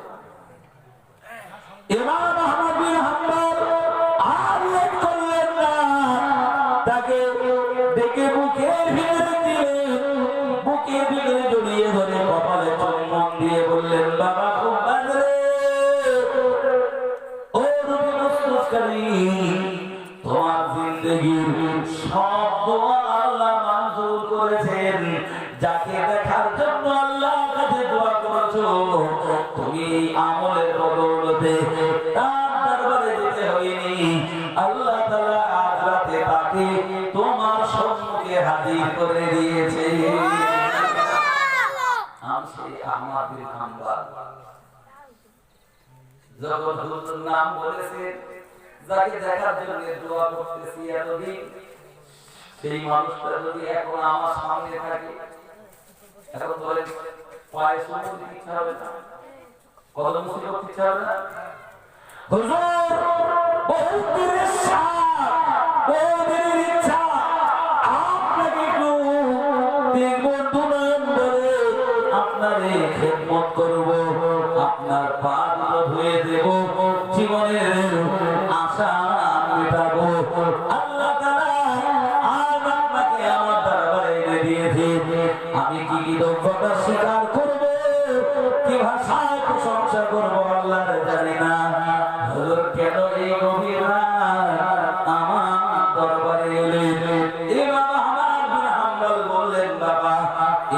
ইমাম আহমদ বিন হাম্বল আর লেট করলেন না, তাকে ডেকে বুকের ভিতরে দিলেন, বুকের ভিতরে জড়িয়ে ধরে কপালে চুম্বন দিয়ে বললেন, বাবা খুব বাজরে, ও নবী মুস্তাফী, তোমার জিন্দেগীর সব দোয়া আল্লাহ মঞ্জুর করেছেন। যাকে দেখার জন্য আল্লাহর কাছে দোয়া করেছো, তুমি আমলের বদৌলতে তার দরবারে যেতে হয়নি। আল্লাহ তাআলা আজ রাতে তাকে তোমার সম্মুখে হাজির করে দিয়েছে।
আমি সেই আহমদ বিন হাম্বল, যখন হুজুর নাম বলেছে, যাকে দেখার জন্য দোয়া করতেছি এতদিন, সেই মানুষটা যদি এখন আমার সামনে থাকে, এখন বলেন পায়ে চুমু দিতে ইচ্ছা হবে না? কদম মুসি করতে ইচ্ছা হবে না?
হুজুর, বহুত দিনের ইচ্ছা আপনাকে একটু দেখব, দুনয়ন ধরে আপনারে খেদমত করব, আপনার পা দুটো ধুয়ে দেব, জীবনের আশা মেটাবো। আল্লাহ তাআলা আজ আপনাকে আমার দরবারে এনে দিয়েছে। আমি কি কৃতজ্ঞতা স্বীকার করব, কি ভাষায় প্রশংসা করব আল্লাহর জানি না। হুজুর কেন এই গভীর রাত আমার দরবারে এলেন? ইমাম আহমদ বিন হাম্বল বললেন, বাবা,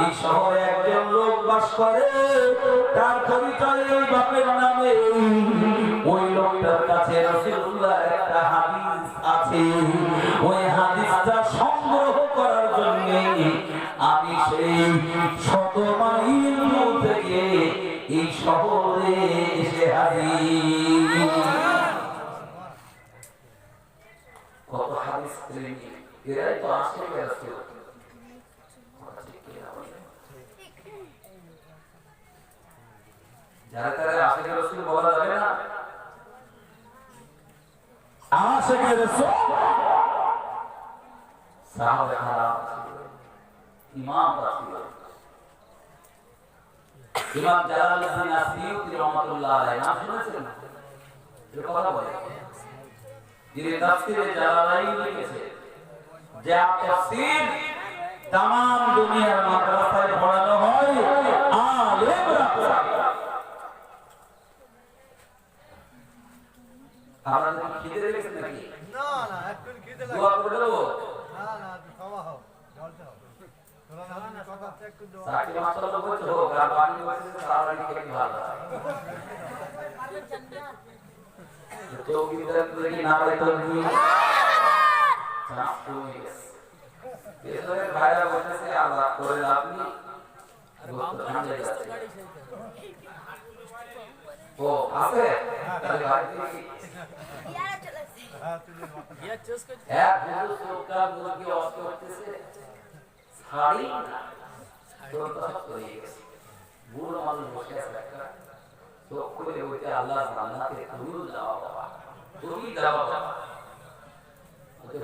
এই শহরে একজন লোক বাস করে, তার পরিচয় ওই বাপের নামে। ওই লোকটার কাছে রাসূলুল্লাহ একটা হাদিস আছে, ওই হাদিসটা সংগ্রহ করার জন্য আমি সেই 100 মাইল দূর থেকে এই শহরে এসে হাজির।
কত হাদিস প্রেমী, এরাই তো আসলে রাসূল। যারা তারা আশিক রাসূল বলা যাবে না।
আশিক রাসূল
সাহাবা کرام ইমাম রাসূল, ইমাম জালালউদ্দিন আসিউতি রাহমাতুল্লাহ আলাইহি, নাম শুনেছেন? এর কথা বলে যিনি তাফসীরে জালালাইন লিখেছে, যে তাফসীর तमाम দুনিয়ার মাদ্রাসায় পড়ানো হয়, আলেমরা পড়ায়। আপনাদের খিদে লেগেছে নাকি?
না না, একটু খিদে লাগে।
দোয়া করে দেবো?
না না, খাওয়া হোক, জলতে হবে। তোরা না কথা একটু দোয়া।
সাকি মাস্টার লোক বলছে হোক, আর বাড়ি বলছে সারাদিন খেতে ভালো হয়। তো বিদাত দেখি না ভাই তো নি চাপ হয়ে গেছে। এসবের ভাইরা বলতেছে আল্লাহ করে আপনি ও আছে তাহলে ভাই দেখি
হ্যাঁ, তুই
এক বুড়ো চোখটা মুরগি অস্ত করতেছে, ছাড়ি না, চোখটা হয়ে গেছে। বুড়ো মানুষ বসে আছে একটা, চোখ খুলে বলতে আল্লাহ জান্নাতে তুমিও যাওয়া বাবা, তুমি যাওয়া বাবা।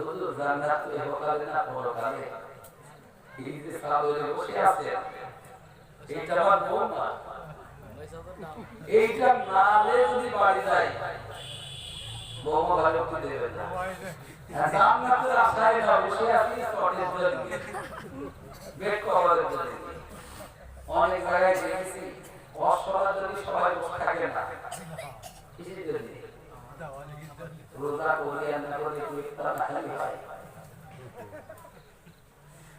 হুজুর জান্নাত তো ইহকালে না পরকালে, এই যে সাদরে বসে আছে, এইটা আমার বৌমা, এইটা নালে যদি বাড়ি যায় বৌমা ভালো করে দেবে না। জান্নাতের আশায় না বসে আছি স্পটের জন্য, বেড কভারের জন্য। অনেক জায়গায় দেখেছি অসহায় যদি সবাই বসে থাকে না, কিসের জন্য? রোজা করে আনা করে ইফতার খালি হয়।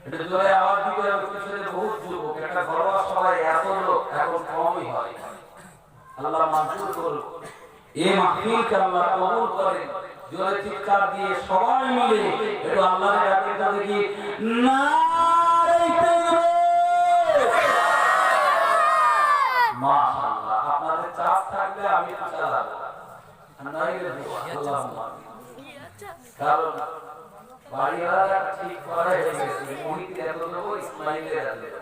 এটা জোরে আওয়াজ দিতে হবে, পিছনে বহুত যুবক, একটা ঘরোয়া সবাই এত লোক এখন কমই হয়। আল্লাহ মঞ্জুর করুন, এই মাহফিলকে আল্লাহ কবুল করেন,
জোরে চিৎকার দিয়ে সবাই মিলে একটু আল্লাহর ডাকে তো দেখি নারে তাকবীর। মাশাআল্লাহ, আপনাদের চাপ থাকলে আমি একটু চালাবো, নাইলে আল্লাহুম্মা আমিন। কারণ বাড়িওয়ালা ঠিক করে গেছে মুহিত এত দেব ইসমাইলের এত দেব,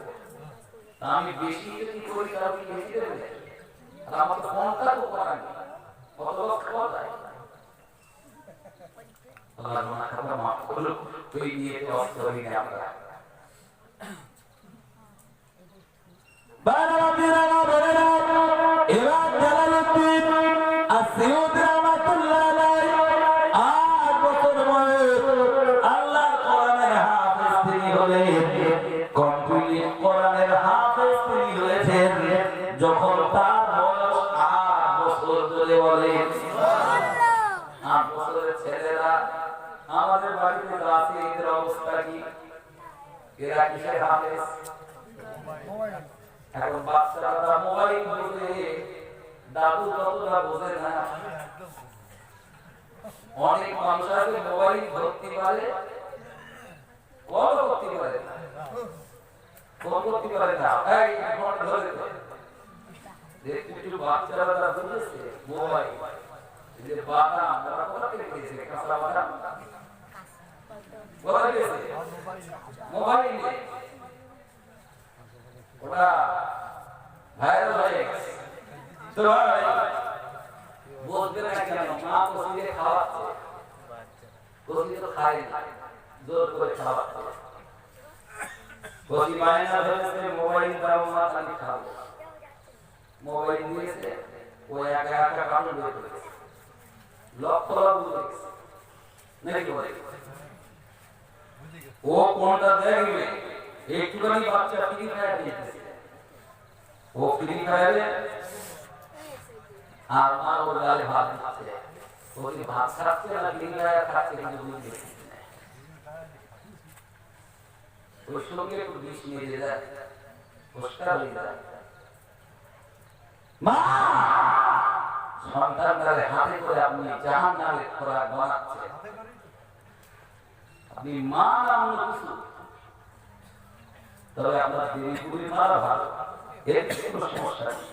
আমি বেশি যদি করি তাহলে বেশি দেবে, আর আমার তো ফোনটা তো করা নেই, কত লোক খাওয়া যায়। আল্লাহ মা খাবার মাফ করুক, তুই নিয়ে কষ্ট করি না আমরা। বারাবিরা বারারা এবার জালালউদ্দিন আসিউদি রাহমাতুল্লাহ আলাইহি 8 বছর বয়স, আল্লাহর কোরআনের হাফেজ তিনি হলেন, কমপ্লিট কোরআনের হাফেজ তিনি হয়েছেন যখন তার বয়স 8 বছর। ধরে বলেন সুবহানাল্লাহ। 8 বছরের ছেলেরা আমাদের বাড়িতে আছে, এদের অবস্থা কি? এরা কিসের হাফেজ? এখন বাচ্চারা মোবাইল বোঝে, দাদু যতটা বোঝে না। অনেক মানুষ আছে মোবাইল ধরতে পারে, কল করতে পারে না, কল করতে পারে না। এই ফোন ধরে দেখতে একটু বাচ্চারা বুঝেছে মোবাইল, যে বাদাম তারা কোথা থেকে পেয়েছে? কাঁচা বাদাম কোথা থেকে পেয়েছে? মোবাইল ওটা ভাইরাল হয়ে গেছে। তো ভাই বলতে না কেন, মা কষিয়ে খাওয়াচ্ছে, কষিয়ে তো খায় না, জোর করে খাওয়াচ্ছে। কষি মায়না ধরেছে মোবাইল দাও মা, আমি খাবো। মোবাইল দিয়েছে, ওই একা একা কামড় বের করেছে, লক্ষ লক্ষ দেখছে নাকি বলে ও কোনটা দেখবে। একটুখানি বাচ্চা ফ্রি ফায়ার দিয়েছে, ও ফ্রি ফায়ারে আর মা ওর গালে ভাত দিচ্ছে, ও কি ভাত খাচ্ছে না ফ্রি ফায়ার খাচ্ছে কিন্তু বুঝতে পারছে না। ওর সঙ্গে একটু বিষ মিলে যায়, পোস্টার হয়ে যায়। মা সন্তানটারে হাতে করে আপনি জাহান্নামের খোরাক বানাচ্ছে, আপনি মা না অন্য কিছু, তবে আপনার দেরি পুরি মারা ভালো, এর কোনো সমস্যা নেই।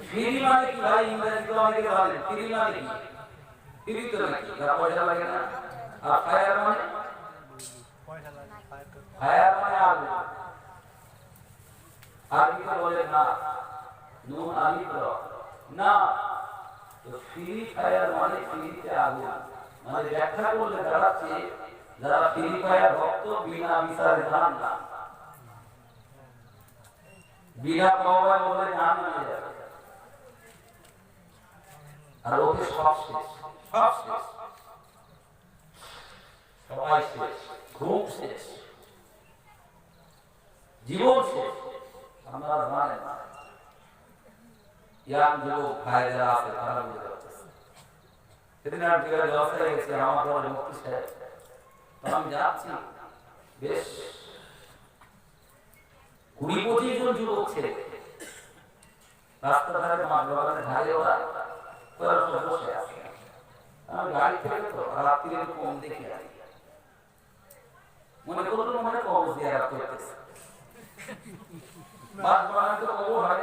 ফ্রি মানে কি ভাই? ইংরেজি তো অনেকে জানেন, ফ্রি মানে কি? ফ্রি তো নাকি পয়সা লাগে না। আর ফায়ার মানে? ফায়ার মানে আগুন, আরবিতে বলে না, নুন আলিফ র না, তো ফ্রি ফায়ার মানে ফ্রিতে আগুন, মানে ব্যাখ্যা করলে দাঁড়াচ্ছে যারা ফ্রি ফায়ার ভক্ত বিনা বিচারে জান না, বিনা পাওয়ায় বলে জান নিয়ে যাবে, আর ওকে সব শেষ, সব শেষ, সবাই শেষ, ঘুম শেষ, জীবন শেষ। আমরা জানেন না ইয়াং যুবক ভাইরা আছে, তারা বুঝতে পারতেছে। সেদিন আর বিকালে জলসায় গেছি, আমার বড় মুক্তি সাহেব, আমি যাচ্ছি, বেশ 20-25 জন যুবক ছেলে রাস্তা ধারে মাঠ বাগানের ধারে, ওরা বসে আছে। আমি গাড়ি থেকে তো রাত্রিরে কম দেখি, মনে করলো মনে কম জিয়ারত করতেছে, মাঠ বাগানে তো কবর হয়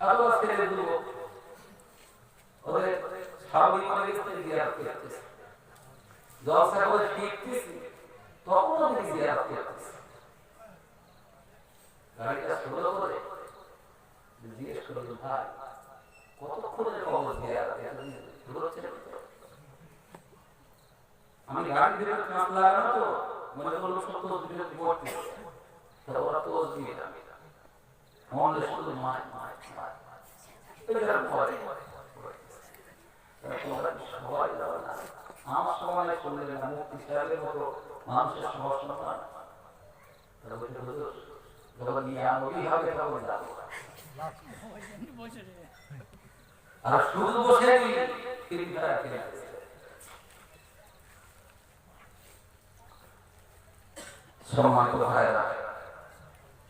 আরো ছেলে যুবক, ওদের স্বাভাবিক মনে গেছে জিয়ারত করতেছে। জলসা করে টিকতেছি, তখন আমি জিয়ারত করতেছি। গাড়িটা সোলো করে জিজ্ঞেস করল, ভাই কতক্ষণের কবর জিয়ারত? আমি গাড়ি ধরে কাঁচ লাগানো তো, মনে করলো 70 বিরতি পড়তেছে, ওরা তো দিয়ে যাবে, মনে শুধু মায় মায় মায় ঘরে সবাই যাবে না। আমার সময় শুনলেন না, মুক্তি সাহেবের মতো মানুষের সমস্যা পান, যখন নিয়ে আমি হবে তখন যাবো। আর শুধু বসে সম্মানিত ভাইরা,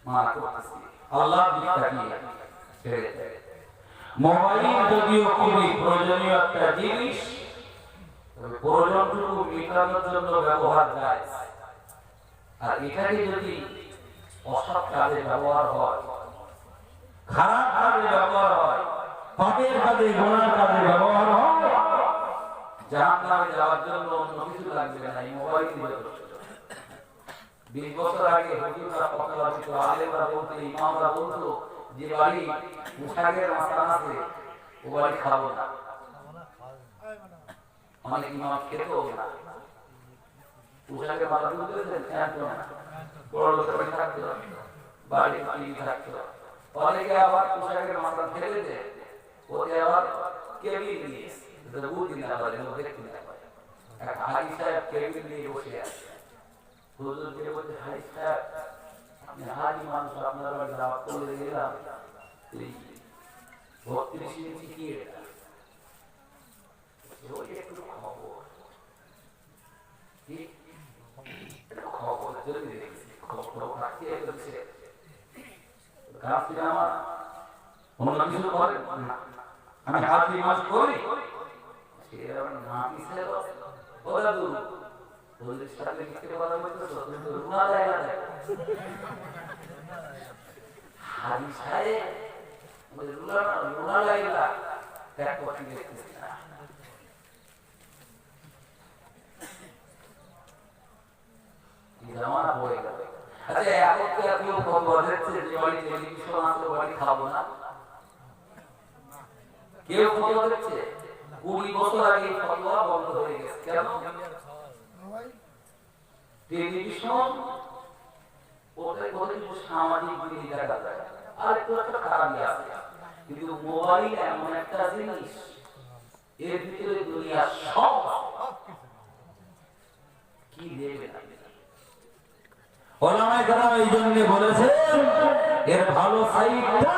মা করতেছি আল্লাহ দিকটা কি ছেড়ে দেয়। মোবাইল যদিও খুবই প্রয়োজনীয় একটা জিনিস, তবে প্রয়োজনটুকু মেটানোর জন্য ব্যবহার যায়। আর এটাকে যদি অসৎ কাজে ব্যবহার হয়, খারাপ কাজে ব্যবহার হয়, পাপের কাজে, গুনার কাজে ব্যবহার হয়, জাহান্নামে যাওয়ার জন্য অন্য কিছু লাগবে না, এই মোবাইল দিয়ে। 20 বছর আগে হুজুররা ফতোয়া দিত, আলেমরা বলতো, ইমামরা বলতো যে বাড়ি পোশাকের মাস্তান আছে ও বাড়ি খাবো না। অনেক ইমাম খেতেও না, পোশাকের মাথা তুলতেছেন বড় লোকের বাড়ি থাকতো, বাড়ি টিভি থাকতো। অনেকে আবার পোশাকের মাথা ফেলে দেয়, ওতে আবার কেবিন নিয়ে বুদ্ধি না পারে, দেখতে না পারে। এক হাজি সাহেব কেবিন নিয়ে বসে আছে, হুজুর কে বলছে, হাজি সাহেব আপনি হাজি মানুষ, আপনার বাড়ি দাওয়াত করে গেলাম, 32 ইঞ্চি কি এটা? ওই একটু খবর, কি খবর যদি দেখছি, খবর রাখতে বলছে গাছ আমার অন্য কিছু করে না, আমি হাজি মাস করি না পিছিয়ে ও দাদু বললে সাথে মিথ্যে কথা বলতেছো, তুমি তো রুনা যায় না। হাজি সাহেব রুনা লাগলা দেখ কথা দেখতেছি না। জামানা পড়ে গেল। আচ্ছা এখন কি আপনি খবর দিচ্ছে যে বাড়ি টেলিভিশন আছে বাড়ি খাবো না? কেউ খবর দিচ্ছে 20 বছর আগে ফতোয়া বন্ধ হয়ে গেছে। কেন? টেলিভিশন ওটাই সামাজিক জিনিস দেখা যায়, আর একটু একটা খারাপ আছে, কিন্তু মোবাইল এমন একটা জিনিস, এর ভিতরে দুনিয়া সব কি দেবে না। ওলামায়ে কেরাম এই জন্য বলেছেন এর ভালো সাইডটা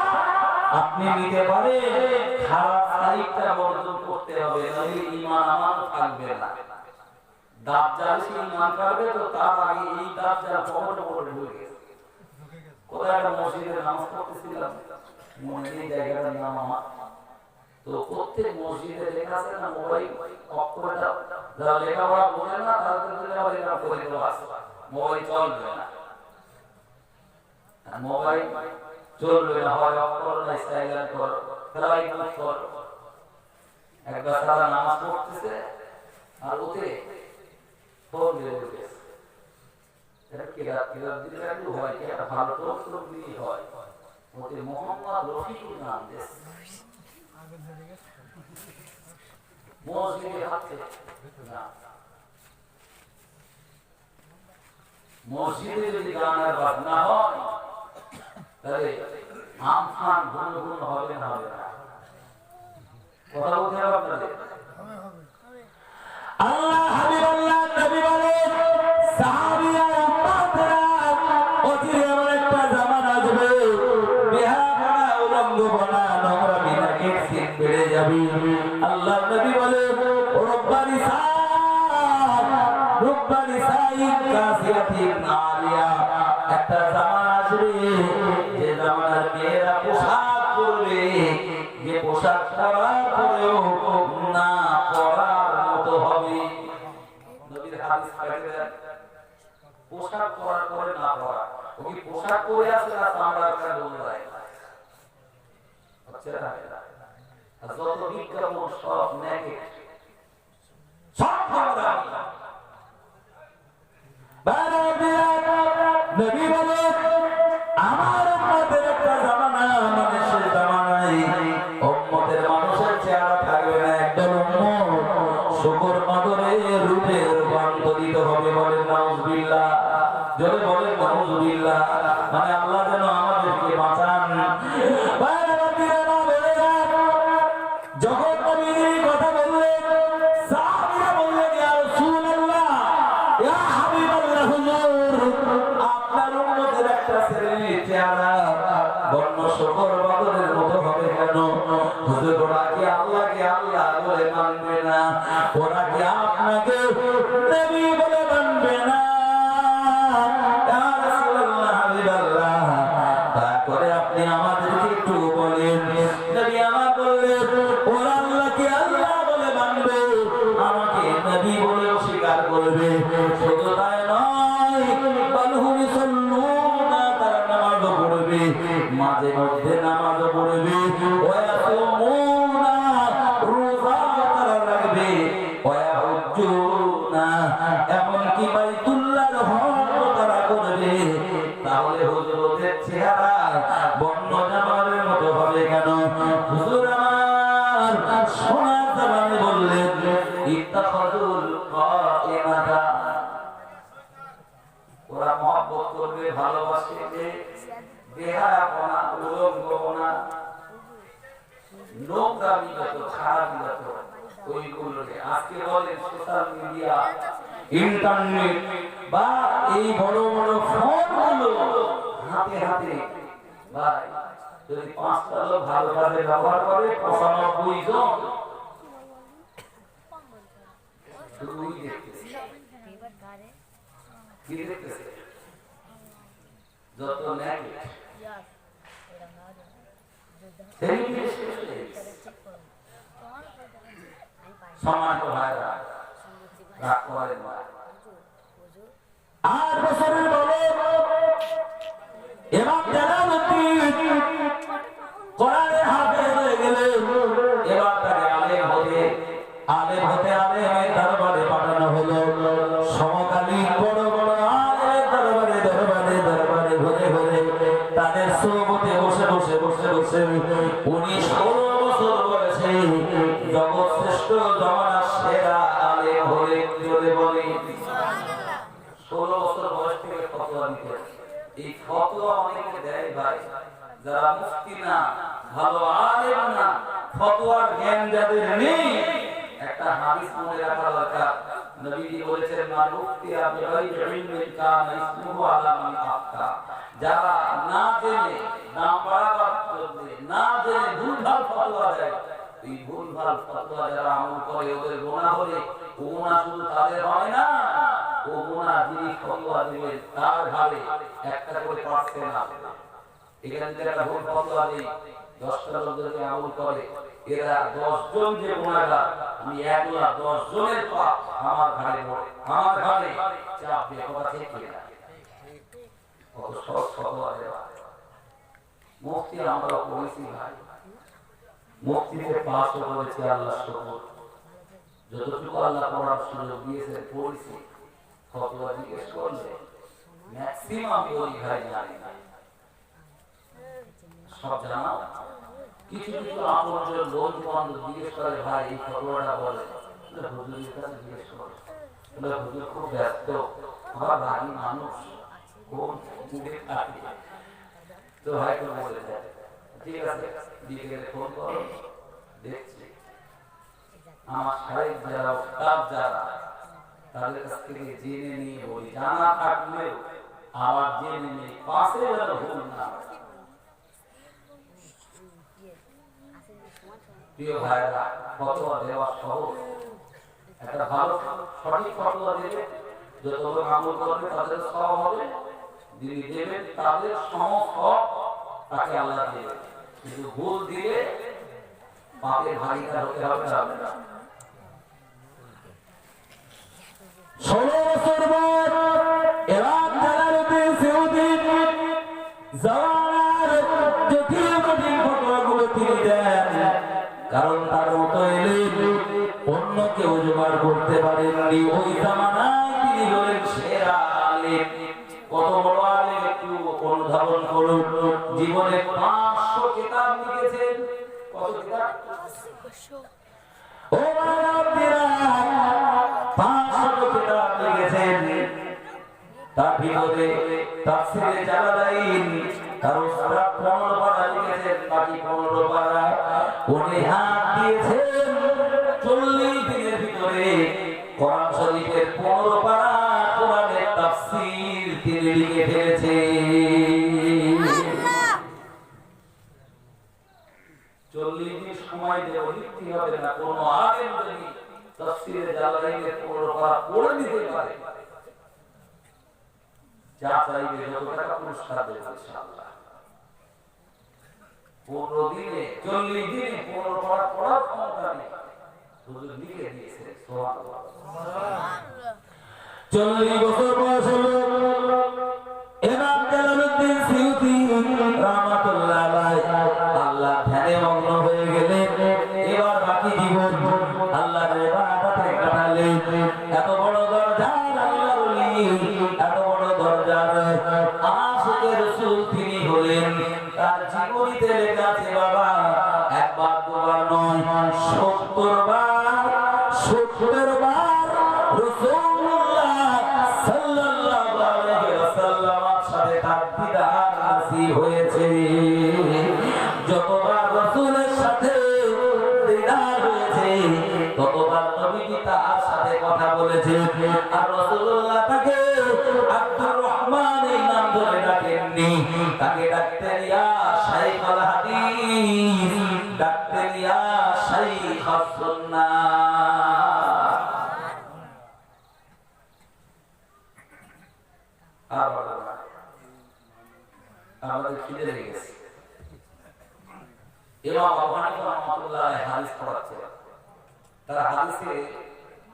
আপনি নিতে পারেন, খারাপ সাইডটা বর্জন করতে হবে, নইলে ঈমান আমার থাকবে না। দাজ্জাল সে ঈমান করবে তো তার আগে এই দাজ্জাল কবরে কবরে ঢুকে গেছে। কোথায় একটা মসজিদে নামাজ পড়তেছিলাম, মনে নেই জায়গাটার নাম আমার, তো প্রত্যেক মসজিদে লেখা আছে না মোবাইল অফ করে দাও, যারা লেখাপড়া বোঝে না তাদের জন্য আবার এটা করে দেওয়া আছে, মোবাইল চলবে না, মোবাইল চলবে না, হয় অফ করো না সাইলেন্ট করো, ফ্লাইট মুড করো। একবার তারা নামাজ পড়তেছে আর ওতে ফোন দিয়ে উঠেছে, এটা কিরাত দিলে একটু হয়, একটা ভালো টোপ দিয়ে হয়, ওতে মোহাম্মদ রফিকুর নাম দিয়েছে, মসজিদে হাতে না। মসজিদে যদি গানের বাজনা হয় তাহলে আমফান ঘন ঘন হবে না, হবে না, কথা বলতে হবে আপনাদের। আল্লাহ হাবিবাল্লাহ নবী বলেন, সাহাবীরা উম্মতরা অচিরে এমন একটা জামানা আসবে, বেহায়া উলঙ্গপনা নোংরামি নাকি সিন বেড়ে যাবে। আল্লাহ নবী বলেন, রব্বানি সাইদ কাসিয়াতিন আলিয়া, একটা জামানা আসবে যে জামানার মেয়েরা পোশাক পরবে, যে পোশাক পরার পরেও না পরার মতো হবে। নবীর হাদিস কাটে দেন, পোশাক পরার পরে না পরা, ও কি পোশাক পরে আছে না চামড়ার একটা দোলায় হচ্ছে না, আর যত বিজ্ঞাপন সব নেগেটিভ, সব খারাপ। নবী বলেন, আমার উম্মতের একটা জামানা, মানুষের জামানায় উম্মতের মানুষের চেহারা থাকবে না, একদম উম্মত শুকর মাদরে রূপে রূপান্তরিত হবে। বলেন নাউজুবিল্লাহ, জোরে বলেন নাউজুবিল্লাহ। মানে আল্লাহ যেন আমাদেরকে বাঁচান। যখন নবী কথা বললেন, সাহাবীরা বললেন, ইয়া রাসূলুল্লাহ, ইয়া হাবিবাল্লাহ, হুজুর আপনার উম্মতের একটা ছেলের চেহারা বন্য শুকর বাদরের মতো হবে কেন? হুজুর ওরা কি আল্লাহকে আল্লাহ বলে মানবে না? ওরা কি আপনাকে নবী বলে মানবে না? ইয়া রাসূলুল্লাহ, হাবিবাল্লাহ, দয়া করে আপনি আমাদেরকে একটু বলেন। নবী আমার ইত্তাখাযুল কায়িনাতা ওরা মহব্বত করবে ভালোবাসে যে বেহায়াপনা উলঙ্গনা নোংরামি যত খারাপি যত ওইগুলোকে আজকে বলেন সোশ্যাল মিডিয়া ইন্টারনেট বা এই বড় বড় ফোনগুলো হাতে হাতে ভাই যদি 5টা লোক ভালো কাজে ব্যবহার করে 95 জন দুই দেখতেছে কি দেখতেছে যত নেগেটিভ সম্মানিত ভাইরা রাগ করেন না 8 বছরের বলে এবং কোরআনের হাফেজ হয়ে গেলে এবার তাকে আলেম হতে আলেমের দরবারে পাঠানো হলো সমকালীন বড় বড় আলেমের দরবারে ঘুরে তাদের সোহবতে বসে উনি 16 বছর বয়সে জগৎ শ্রেষ্ঠ জমানার সেরা আলেম হলে জোরে বলে 16 বছর বয়স থেকে ফতোয়া দিতে এই ফতোয়া অনেকে দেয় ভাই যারা মুফতি না ভালো আলেম না ফতোয়ার জ্ঞান যাদের নেই একটা হাদিস মনে রাখা দরকার নবীজি বলেছেন মান মুফতিয়া বিগাইরি ইলমিন কানা ইসমুহু আলা মান আফতা যারা না জেনে নাম বাড়াবার জন্য না জেনে ভুলভাল ফতোয়া দেয় এই ভুলভাল ফতোয়া যারা আমল করে ওদের গুনাহ হলে গুনাহ শুধু তাদের হয় না ও গুনাহ যিনি ফতোয়া দিবেন তার ঘাড়ে একটা করে পার্সেন্ট আছে এখানে যারা ভুল ফতোয়া দেয় 10টা লোক যদি আমল করে এরা 10 জন যে গুনাহগার আমি একলা 10 জনের পাপ আমার ঘাড়ে পড়ে আমার ঘাড়ে চাপ দিয়ে কথা ঠিক কিনা কত সহজ ফতোয়া দেওয়া মুফতি আমরা পড়েছি ভাই মুফতিতে পাস করেছি আল্লাহ শুকর যতটুকু আল্লাহ পড়ার সুযোগ দিয়েছে পড়েছি ফতোয়া জিজ্ঞেস করলে ম্যাক্সিমাম বলি ভাই জানি না সব জানা কিছু কিছু আমাদের লোক বান্ধব জিজ্ঞেস করে ভাই এই ফতোয়াটা বলে হুজুরের কাছে জিজ্ঞেস করে হুজুর খুব ব্যস্ত আমার রাগী মানুষ কোন মুখে থাকে তো হয়তো বলে দেয় ঠিক আছে বিকেলে ফোন করো দেখছি আমার সাহেব যারা উস্তাদ যারা তাদের কাছ থেকে জেনে নিয়ে বলি জানা থাকলেও আবার জেনে নিয়ে পাশে যেন ভুল না প্রিয় ভাইরা ফতোয়া দেওয়া সহজ একটা ভালো সঠিক ফতোয়া দেবে যত লোক আমল করবে তাদের সব হবে যিনি দেবেন তাদের সমসব তাকে আল্লাহ দেবে কিন্তু ভুল দিলে পাপের ভাগিদার হতে হবে না 16 বছর পর এবার জালালউদ্দিন সৈয়দী জামানার জটিল ফতোয়াগুলো তিনি দেন কারণ তার মতো এলেন অন্য কেউ জোগাড় করতে পারেননি ওই জামানায় তিনি হলেন সেরা আলেম কত বড় আলেম একটু অনুধাবন করুন জীবনে 500 কিতাব লিখেছেন কত কিতাব ও বাবা 500 কিতাব লিখেছেন তার ভিতরে তাফসীরে জালালাইন তার উসরা 15 পারা লিখেছেন বাকি 15 পারা উনি হাত দিয়েছেন 40 দিনের ভিতরে কোরআন শরীফের 15 পারা কোরআনের তাফসীর তিনি লিখে ফেলেছেন 40 দিন সময় দিয়ে লিখতে হবে না কোনো আলেম যদি তাফসীরে জালালাইনের 15 পারা পড়ে নিতে পারে যা চাইবে যত টাকা পুরস্কার দেবে ইনশাআল্লাহ 15 দিনে 40 দিনে 15 পারা পড়ার ক্ষমতা নেই হুজুর লিখে দিয়েছে সুবহানাল্লাহ 40 বছর বয়স হলো ইমাম জালালউদ্দিন সৈয়দী রাহমাতুল্লাহ আলাইহি আল্লাহ ধ্যানে মগ্ন হয়ে গেলেন এবার বাকি জীবন আল্লাহর ইবাদতে কাটালেন এত বড় দরজার আল্লাহর ওলি এত বড় দরজার আশিকে রাসূল তিনি হলেন তার জীবনীতে লেখা আছে বাবা একবার দুবার নয় 70 বার তার সাথে কথা বলেছে আর রাসূলুল্লাহ তাকে আব্দুর রহমান এই নাম ধরে ডাকেননি, তাকে ডাকতেন ইয়া শাইখুল হাদিস, ডাকতেন ইয়া শাইখুস সুন্নাহ। আর আমাদের খিদে লেগে গেছে। ইমাম আবু হানিফা রাহমাতুল্লাহ হাদিস পড়াচ্ছেন, তার হাদিসে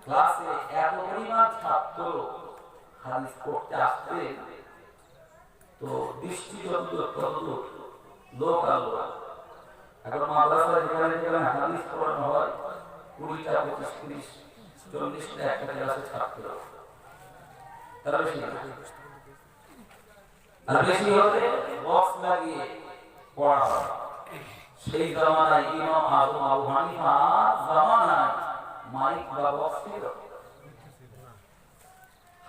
ক্লাসে এত পরিমাণ ছাত্র হাদিস পড়তে আসবে, তো দৃষ্টি যতদূর ততদূর লোক আলো। এখন মাদ্রাসায় যেখানে যেখানে হাদিস পড়ানো হয় 20টা 25 30 40টা একটা ক্লাসে ছাত্র, তারা বেশি না। আর বেশি হলে বক্স লাগিয়ে পড়া হয়। সেই জামানায় ইমাম আজম আবু হানিফা জামানায় মাইক বা বক্স ছিল,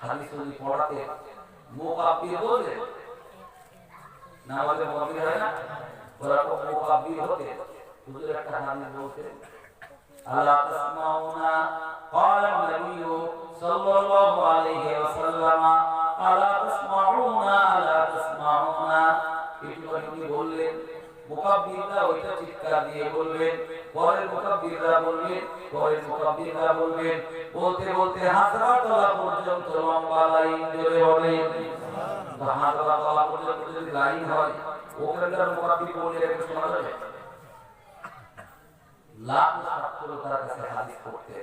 হাদিস যদি পড়াতে মুকাব্বির বলে না, আমাদের মুকাব্বির হয় না, ওরা তো মুকাব্বির হতে হুজুর একটা হাদিস বলতে আলা তাসমাউনা ক্বালা নবী সাল্লাল্লাহু আলাইহি ওয়াসাল্লাম আলা তাসমাউনা আলা তাসমাউনা, একটু উনি বললেন, মুকাব্বিররা ওইটা চিৎকার দিয়ে বলবেন, পরের মুকাব্বিররা বলবেন, পরের মুকাব্বিররা বলবেন, বলতে বলতে হাসরাতলা পর্যন্ত লম্বা লাইন ধরে বলেন। হাসরাতলা পর্যন্ত যদি লাইন হয় ওখানকার মুকাব্বির বলে একটু শোনা যাবে? লাখ ছাত্র তার কাছে হাদিস পড়তে।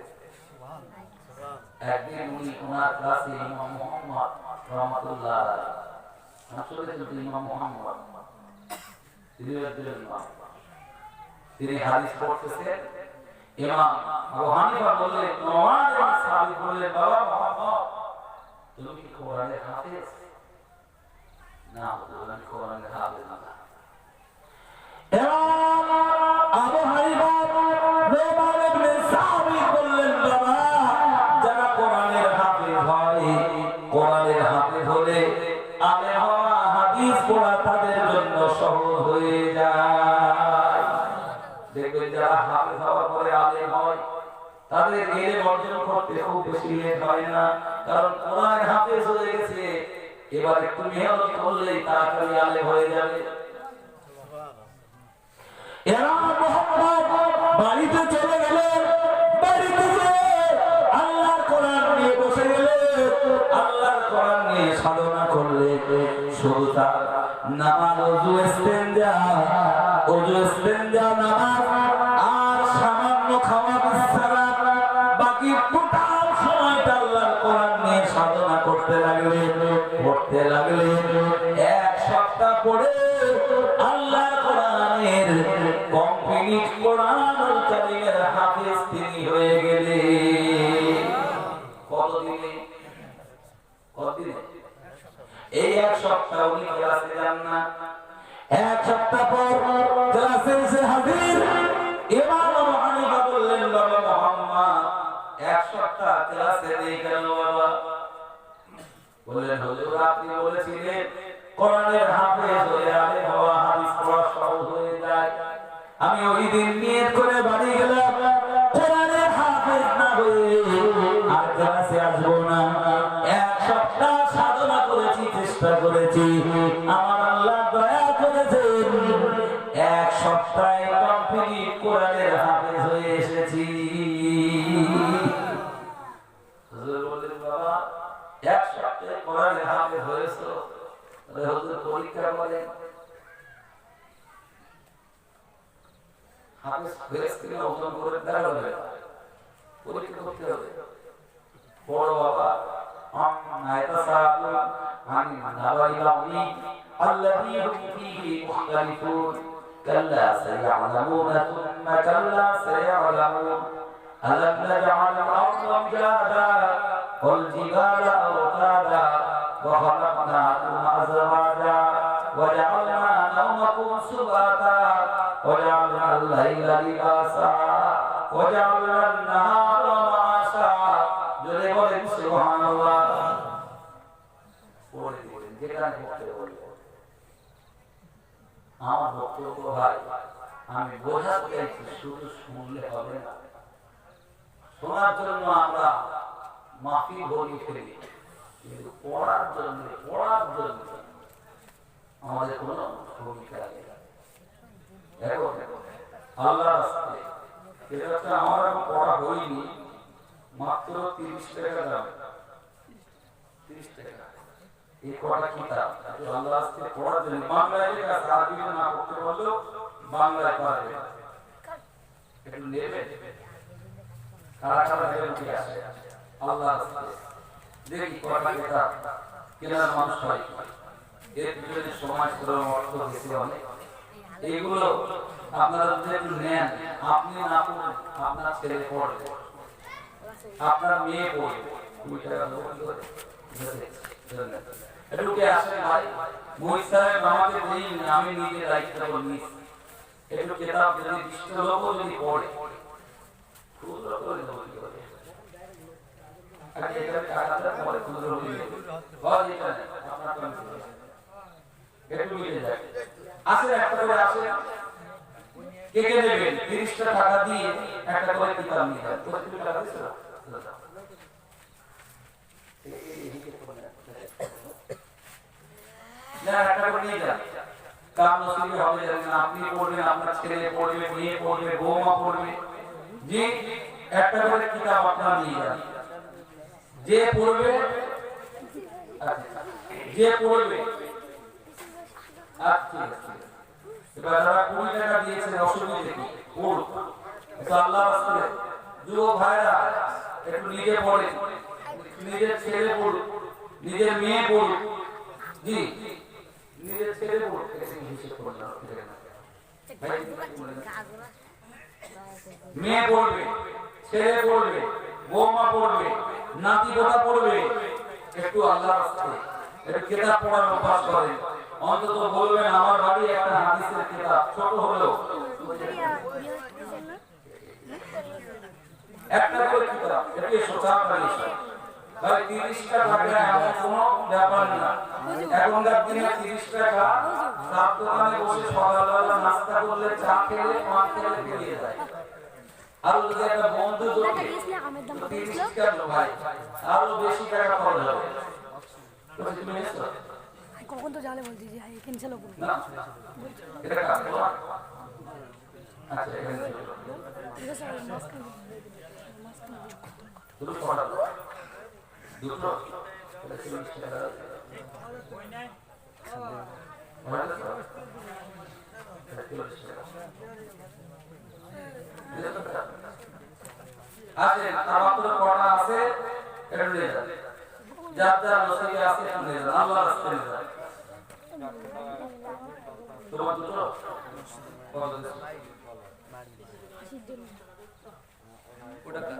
একদিন উনি ওনার ক্লাসে ইমাম মুহাম্মদ রাহমাতুল্লাহ আলাইহি, আসলে কিন্তু ইমাম মুহাম্মদ তিনি হাদিস পড়তেছেন। ইমাম আবু হানিফা বললেন, নোমান ইবনে সাবিত বললেন, বাবা মুহাম্মদ তুমি কি কোরআনের হাফেজ? না হুজুর, আমি কোরআনের হাফেজ না। আবু হানিফা নোমান ইবনে সাবিত বললেন, বাবা যারা কোরআনের হাফেজ হয়, কোরআনের হাফেজ হলে আলেম হওয়া, হাদিস পড়া তাদের জন্য সহজ হয়ে যায়। দেখবেন যারা হাফেজ হওয়ার পরে আলেম হয় তাদের ইলম অর্জন করতে খুব বেশি লেট হয় না, কারণ কোরআন হাফেজ হয়ে গেছে। এবার একটু মেহনত করলেই তাড়াতাড়ি আলেম হয়ে যাবে। এরা মুহাম্মদ বাড়িতে চলে গেলেন, বাড়িতে গিয়ে আল্লাহর কোরআন নিয়ে বসে গেলেন, আল্লাহর কোরআন নিয়ে সাধনা করলে। শুধু তার নামাজ, ওযু ইস্তেঞ্জা নামাজ আর সামান্য খাওয়া বিছানা, বাকি টোটাল সময়টা আল্লাহর কোরআন নিয়ে সাধনা করতে লাগলেন, পড়তে লাগলেন। এক সপ্তাহ পরে আল্লাহর কোরআনের কমপ্লিট কোরআনুল কারীমের হাফেজ তিনি হয়ে গেলেন। কতদিনে? এই এক সপ্তাহ উনি ক্লাসে যান না। এক সপ্তাহ পর ক্লাসে এসে হাজির। ইমাম আবু হানিফা বললেন, বাবা মুহাম্মদ এক সপ্তাহ ক্লাসে নেই কেন বাবা? বললেন, হুজুর আপনি বলেছিলেন কোরআনের হাফেজ হলে আলেম হওয়া, হাদিস পড়া সহজ হয়ে যায়। আমি ওই দিন নিয়ত করে বাড়ি গেলাম, কোরআনের হাফেজ না হয়ে আর ক্লাসে আসবো না। এক সপ্তাহ সাধনা করেছি, চেষ্টা করেছি, আমার আল্লাহ দয়া করেছেন, এক সপ্তাহে কমপ্লিট কোরআনের হাফেজ হয়ে এসেছি। হুজুর বললেন, বাবা এক সপ্তাহে কোরআনের হাফেজ হয়েছো, হুজুর পরীক্ষা করেন, হাফেজ হয়েছে কিনা ওজন করে দেখা হবে, পরীক্ষা করতে হবে। বড় বাবা عن نبأ العظيم الذي هم فيه مختلفون كلا سيعلمون ثم كلا سيعلمون ألم نجعل الأرض مهادا والجبال أوتادا وخلقناكم أزواجا وجعلنا نومكم سباتا وجعلنا الليل لباسا وجعلنا النهار معاشا জোরে বলেন সুবহানাল্লাহ। আমার বক্তব্য ভাই আমি বোঝাতে চাইছি, শুধু শুনলে হবে না,
শোনার জন্য আমরা মাহফিল বলি ফেলি, কিন্তু পড়ার জন্য আমাদের কোনো ভূমিকা নেই। এখন আল্লাহর রাস্তায় এটা আমার এখন পড়া হয়নি, মাত্র 30 টাকা দাম, 30 টাকা এই কটা কিতাব আল্লাহর রাস্তায় পড়ার জন্য। বাংলায় লেখা আছে, আরবিতে না পড়তে বললেও বাংলায় পারবে, একটু নেবে কারা কারা নেবেন কি আছে আল্লাহর রাস্তায় দেখি কটা কিতাব কেনার মানুষ হয়, এর পিছনে সমাজ করার অর্থ বেশি অনেক। এইগুলো আপনারা যদি একটু নেন, আপনি না পড়ুন, আপনার ছেলে পড়বে, আপনার মেয়ে পড়বে, একটু কে আসেন ভাই, মহিষ সাহেব আমাকে দেইনি, আমি নিজে দায়িত্ব নিই, একটু কিতাব যদি 20 লোকও যদি পড়ে ক্ষুদ্র করে দেবো কি করে, আর এখানে টাকাটা পরে ক্ষুদ্র হয়ে যাবে, হয় এটা নেই আপনার কাছে একটু মিলে যায়। আসেন একটা করে আসেন, কে কে নেবেন? 30 টাকা দিয়ে একটা করে কিতাব নিয়ে যান। কত টাকা দিছো? না একটা করে নিয়ে যান, কাম নসিবে হবে না, আপনি পড়বেন, আপনার ছেলে পড়বে, মেয়ে পড়বে, বৌমা পড়বে, যে একটা করে কিতাব আপনারা নিয়ে যান। যে পড়বে আচ্ছা এবার যারা 20 টাকা দিয়েছেন অসুবিধা কি পড়ুক, এটা আল্লাহর রাস্তায়। যুবক ভাইরা একটু নিজে পড়েন, নিজের ছেলে পড়ুক, নিজের মেয়ে পড়ুক, জি নিজের ছেলে পড়ুক, মেয়ে পড়বে, ছেলে পড়বে, বৌমা পড়বে, নাতি পোতা পড়বে, একটু আল্লাহর রাস্তায় একটু কিতাব পড়ার অভ্যাস করেন। অন্তত বলবেন আমার বাড়ি একটা হাদিসের কিতাব ছোট হলেও একটা করে কিতাব, এটি সোচ্চার বিষয় ভাই। 30 টাকা এমন কোনো ব্যাপার না, এখনকার দিনে 30 টাকা চার দোকানে বসে সকালবেলা নাস্তা করলে, চা খেলে, পান খেলে বেরিয়ে যায়। আর যদি একটা বন্ধু জোটে 30 টাকা ভাই আরো বেশি টাকা খরচ হবে।
কখন তো জালে বলছি যে হাই ক্যান্সেল করব
না এটা কাটবো। আচ্ছা এখানে
ঠিক আছে মাস্ক
দুটো পড়া দুটো এটা 30 টাকা কই নাই বলা তো এটা 30 টাকা আছে আমার তো পড়া আছে, এটা নিয়ে যান, যার যার নসিবে আছে নিয়ে যান, আল্লাহর রাস্তায় নিয়ে যান। তোমার দুটো ওটা কা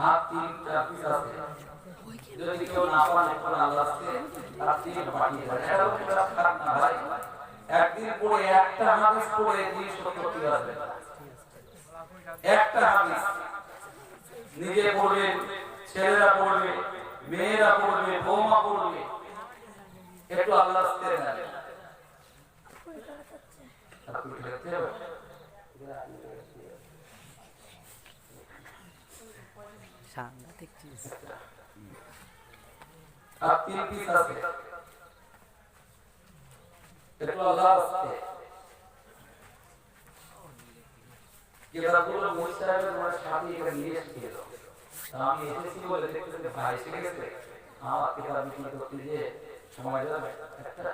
आप 3-4 पीस আছে যদি কেউ না পারে কোন আল্লাহ আছে তার 3 পাঠিয়ে দেয়। এটা পুরো খারাপ না ভাই, একদিন পড়ে একটা হাদিস পড়ে 370 আসবে, একটা হাদিস নিজে পড়বে, ছেলেরা পড়বে, মেয়েরা পড়বে, বৌমা পড়বে, একটু আল্লাহ রাস্তে নেন। আপনি দেখতে হবে
সাংঘাতিক চিজ।
আর 3 পিস আছে, একটু আল্লাহ রাস্তে কিতাবগুলো মুস্তাহিদ আমার সাথে এখানে নিয়ে এসেছিল। আমি এসেছি বলে দেখতে ভাই এসে গেছে, আমার কিতাব বিক্রি করতে গিয়ে সময় যাবে একটা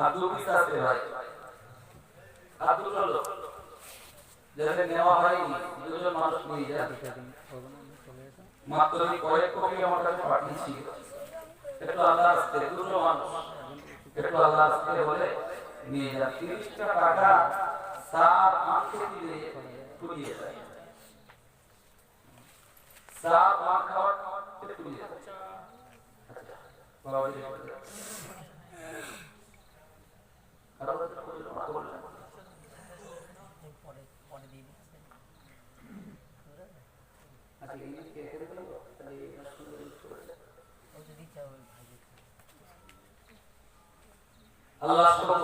আদু পিস আছে ভাই, আদু চলো যাদের নেওয়া হয়নি দুজন মানুষ নিয়ে যায়। মাত্র কয়েক কপি আমার কাছে পাঠিয়েছিল। একটু আল্লাহ রাস্তে দুটো মানুষ একটু আল্লাহ রাস্তে বলে নিয়ে যা 30টা টাকা সার আঁখে দিয়ে পুড়িয়ে যায়, সার আঁখ খাওয়া পুড়িয়ে যায়। বাবা জি আর ওটা তো বললো না বললেন আচ্ছা এই কে কে দেবো তাহলে এই সুন্দর করে আল্লাহ শপথ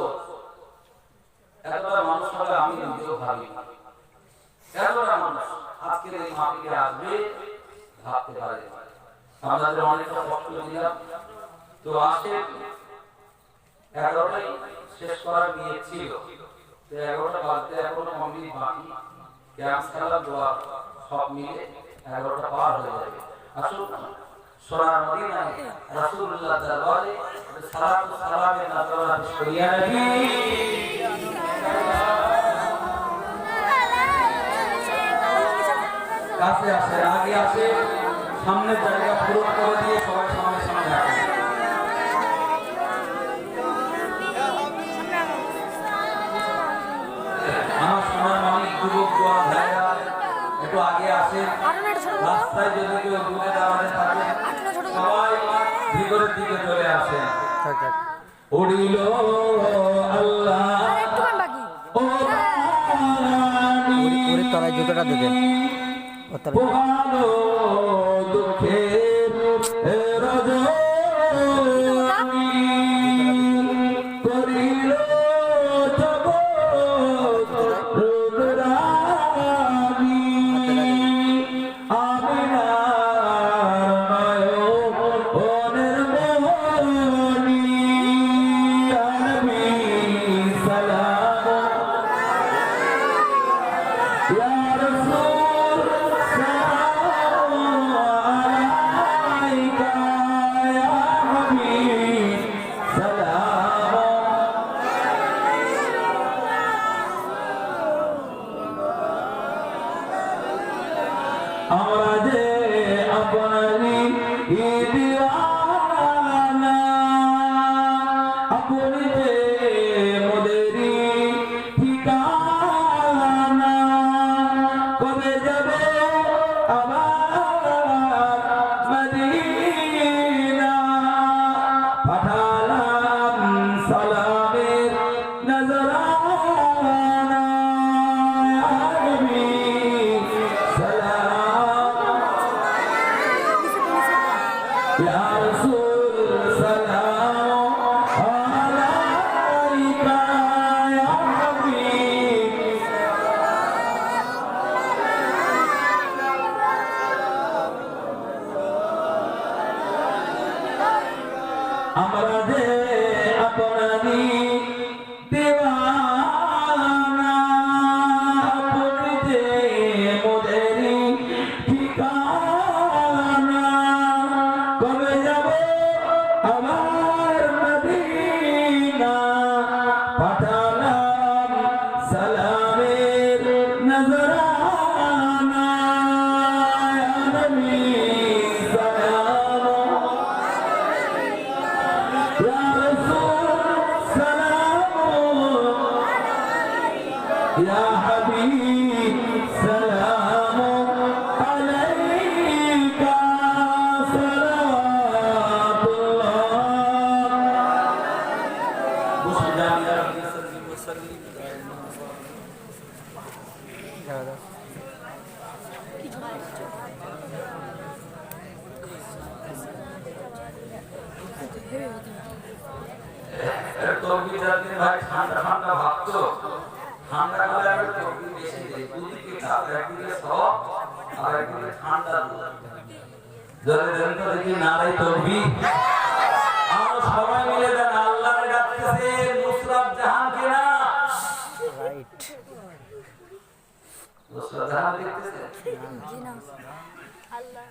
এতটা মানুষ হবে আমি নিজেও ভাবি এতটা মানুষ আজকের এই মাহফিলে আসবে ভাবতে পারে। আমাদের অনেকটা কষ্ট দিলাম তো আসে 11টাই শেষ করার নিয়ে ছিল, তো 11টা বাজতে এখনো কমপ্লিট বাকি, ক্যাম্প খেলা দোয়া সব মিলে 11টা পার হয়ে যাবে। আসুন সোনার মদিনায় রাসূলুল্লাহ দরবারে সালাত ও সালামের নজরানা পেশ করি। ইয়া নবী কাছে আসে, আগে আসে, সামনের জায়গা পূরণ করে দিয়ে সবাই সামনে সামনে আসে। আমার সোনার মানিক যুবক ভাইরা একটু আগে আসে, রাস্তায় যদি কেউ দূরে দাঁড়াতে থাকে সবাই ভিতরের দিকে চলে আসে। উড়িল আল্লাহ ও
ওর তলায় জুতোটা দেবে
পোহালো দুঃখের রজনী করিল জগৎ রুদ্রাণী আমিনার নয়নের মণি আনবী সালাম ইয়া রাসূল সালাম আলাইকা ইয়া হাবিব সালাম। আমরা যে আপনারই দিওয়ানা, আপনি যে মোদেরই ঠিকানা, কবে যাবে আবার মদিনা, পাঠালাম সালামের নজরানা, ইয়া নবী সালাম ইয়া রাসূল সালাম আলাইকা ইয়া হাবিব। আমরা যে আপনারই দিওয়ানা, আপনি যে মোদেরই ঠিকানা, কবে যাব আবার মদিনা, পাঠালাম সালামের নজরানা, ইয়া নবী সালাম ইয়া রাসূল সালাম ইয়া হাবিব সালাম আলাইকা
ভাই ঠান্ডা ঠান্ডা ভাবতো ঠান্ডা হলে আমি তরকারি বেশি দেই, দুদিকে খাবে, একদিকে সব আর একদিকে ঠান্ডা দুধ। যদি দেন তো দেখি নারাই তকবীর। আমরা সবাই মিলে দেন আল্লাহর ডাকতেছে নুসরাত জাহান কিনা
রাইট
নুসরাত জাহান দেখতেছে
জি না আল্লাহ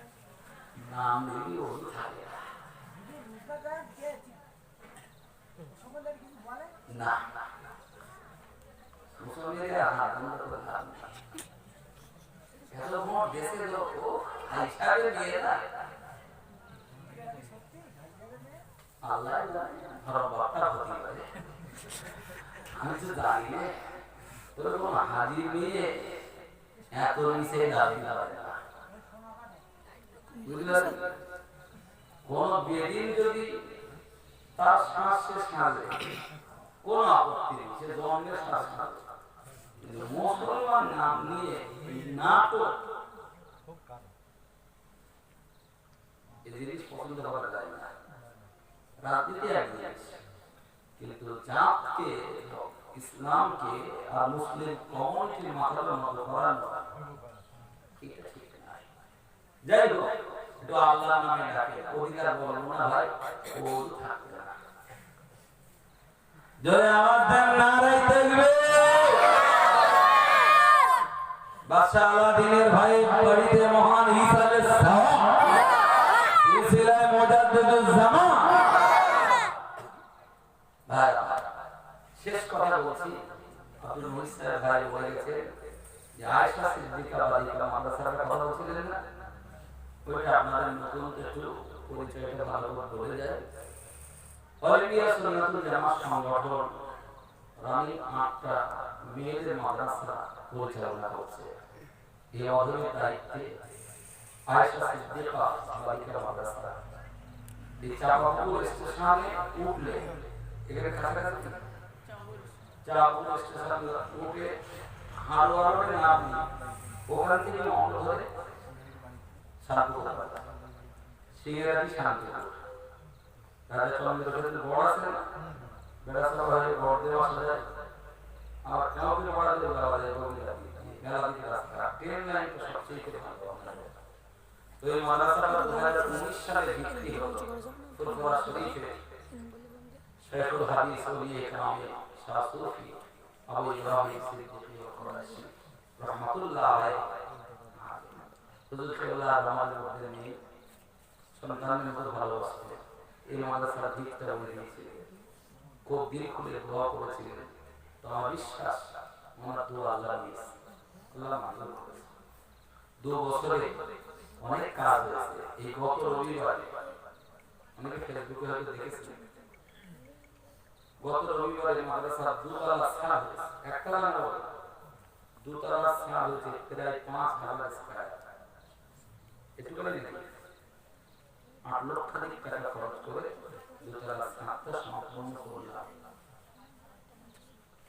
নাম দিবি ওই থাকে না না মুসলমানদের হাত আমরা তো হাত না এত মোট দেশে লোক
ভাই সাহেবের বিয়ে না আল্লাহ ধরো বাপটা হতে পারে আমি তো জানি না তোর কোন হাজির মেয়ে এত নিচে দাবি পারে না বুঝলেন কোন বেদিন যদি তার শ্বাস শেষ না যায় কোন আপত্তি নেই সে জন্মের শ্বাস না মুসলমান নাম নিয়ে নাটক এই জিনিস পছন্দ করা যায় না রাজনীতি এক জিনিস কিন্তু জাতকে ইসলামকে আর মুসলিম কমিউনিটির মাথার মতো করানো এটা ঠিক না যাই হোক একটু আল্লাহ নামে ডাকে অধিকার বলবো না ভাই ও থাকবে না
জয় আওয়াজ দেন নারাই তাকবীর বাদশা আলাদিনের ভাই বাড়িতে মহান ঈসা আলাইহিস সালাম সিলসিলায়ে মুজাদ্দিদুজ জামান
ভাই শেষ কথা বলছি আব্দুল মুহিত সাহেব ভাই বলে গেছে যে আয়েশা সিদ্দিকা বালিকা মাদ্রাসার কথা বলছিলেন না ওইটা আপনাদের নতুন একটু পরিচয়টা ভালো করে বলে যায় অল ইন্ডিয়া সুন্নাতুল জামাত সংগঠন রানী আটটা মেয়েদের মাদ্রাসা পরিচালনা করছে এই অধীনের দায়িত্বে আয়েশা সিদ্দিকা বালিকা মাদ্রাসা এই চাঁপাপুর স্টেশনে উঠলে এখানে কাছাকাছি চাঁপাপুর স্টেশনে উঠে হারোয়া রোডে নাম ওখান থেকে অন্য ধরে শান্তিপুর সিংহেরাজি শান্তিপুর রাজা চন্দ্রশেখর বড় আছে না বেড়াশোনা ভাই বড় দেওয়া আসা যায় আর কাউকে বড়া দিয়ে যাওয়া যায় মেলা দিকে রাস্তা ট্রেন লাইন তো সবচেয়ে ভালো তো এই মাদ্রাসাটা 2019 সালে বিক্রি হলো ফুরফুরা শরীফে শেখুল হাদিস ওলিয়ে ইকরামে শাহ সুফি আবু ইব্রাহিম সিদ্দিকী কুরাইশি রাহমাতুল্লাহ আলাইহি হুজুর কেবলা আমাদের মধ্যে নিয়ে সন্তানের মতো ভালোবাসতেন এই মাদ্রাসার দিকটা বলে দিয়েছিলেন খুব দিল খুলে দোয়া করেছিলেন তো আমার বিশ্বাস ওনার দোয়া আল্লাহ নিয়েছে আল্লাহ মঞ্জুর করেছে 2 বছরে অনেক কাজ হয়েছে এই গত রবিবারে অনেকে ফেসবুকে হয়তো দেখেছেন গত রবিবারে মাদ্রাসার দুতলা ছাদ একতলা না দুতলা ছাদ হয়েছে প্রায় 5,000 স্কয়ার এটুকুনি নাকি 8 লক্ষ টাকা খরচ করে দুতলা ছাদটা সম্পূর্ণ করলাম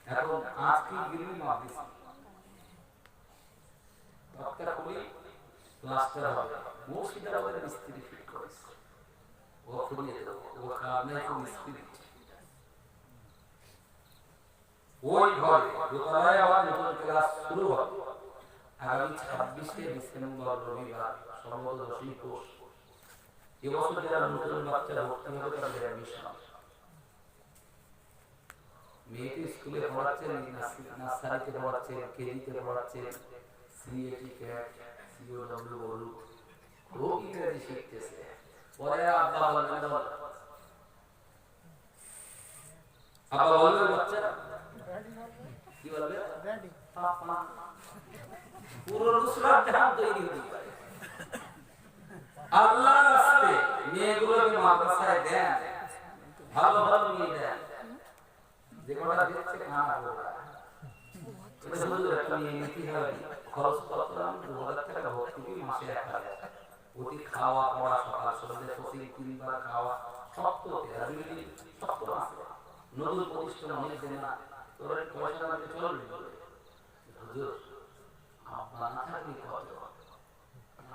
এখন আজকে গিরিল মাদ্রাসা ডক্টর কলি প্লাস্টার হবে মসজিদের আবার মিস্ত্রি ফিট করেছে ও খুলিয়ে দেব ও কারণে কোন মিস্ত্রি ওই ঘরে দোতলায় আবার নতুন ক্লাস শুরু হবে আগামী 26শে ডিসেম্বর রবিবার সম্ভবত 10ই কোষ এবছর যারা নতুন বাচ্চারা ভর্তি হবে তাদের অ্যাডমিশন মেয়েকে স্কুলে পড়াচ্ছেন নার্সারিতে পড়াচ্ছেন কেজিতে পড়াচ্ছেন সিএটি ক্যাট সিওডব্লিউ বলু খুব ইংরেজি শিখতেছে পরে আব্বা বলবেন বাচ্চা কি বলবে পাপা পুরো রুসরাত জাহান তৈরি হয়ে যাবে আল্লাহর রাস্তে মেয়েগুলোকে মাদ্রাসায় দেন ভালো ভালো মেয়ে দেন যে কোনটা দিচ্ছে খানা বলা এটা শুধু একটা নিয়ে নিতে হবে খরচ করলাম 2000 টাকা ভর্তি মাসে 1000 ওটি খাওয়া পড়া সকাল সন্ধ্যে প্রতি 3 বার খাওয়া সব তো রাজনীতি সব তো আছে নতুন প্রতিষ্ঠান অনেক দেন না তোর পয়সা দিতে চলবে হুজুর আপনার না থাকলে কত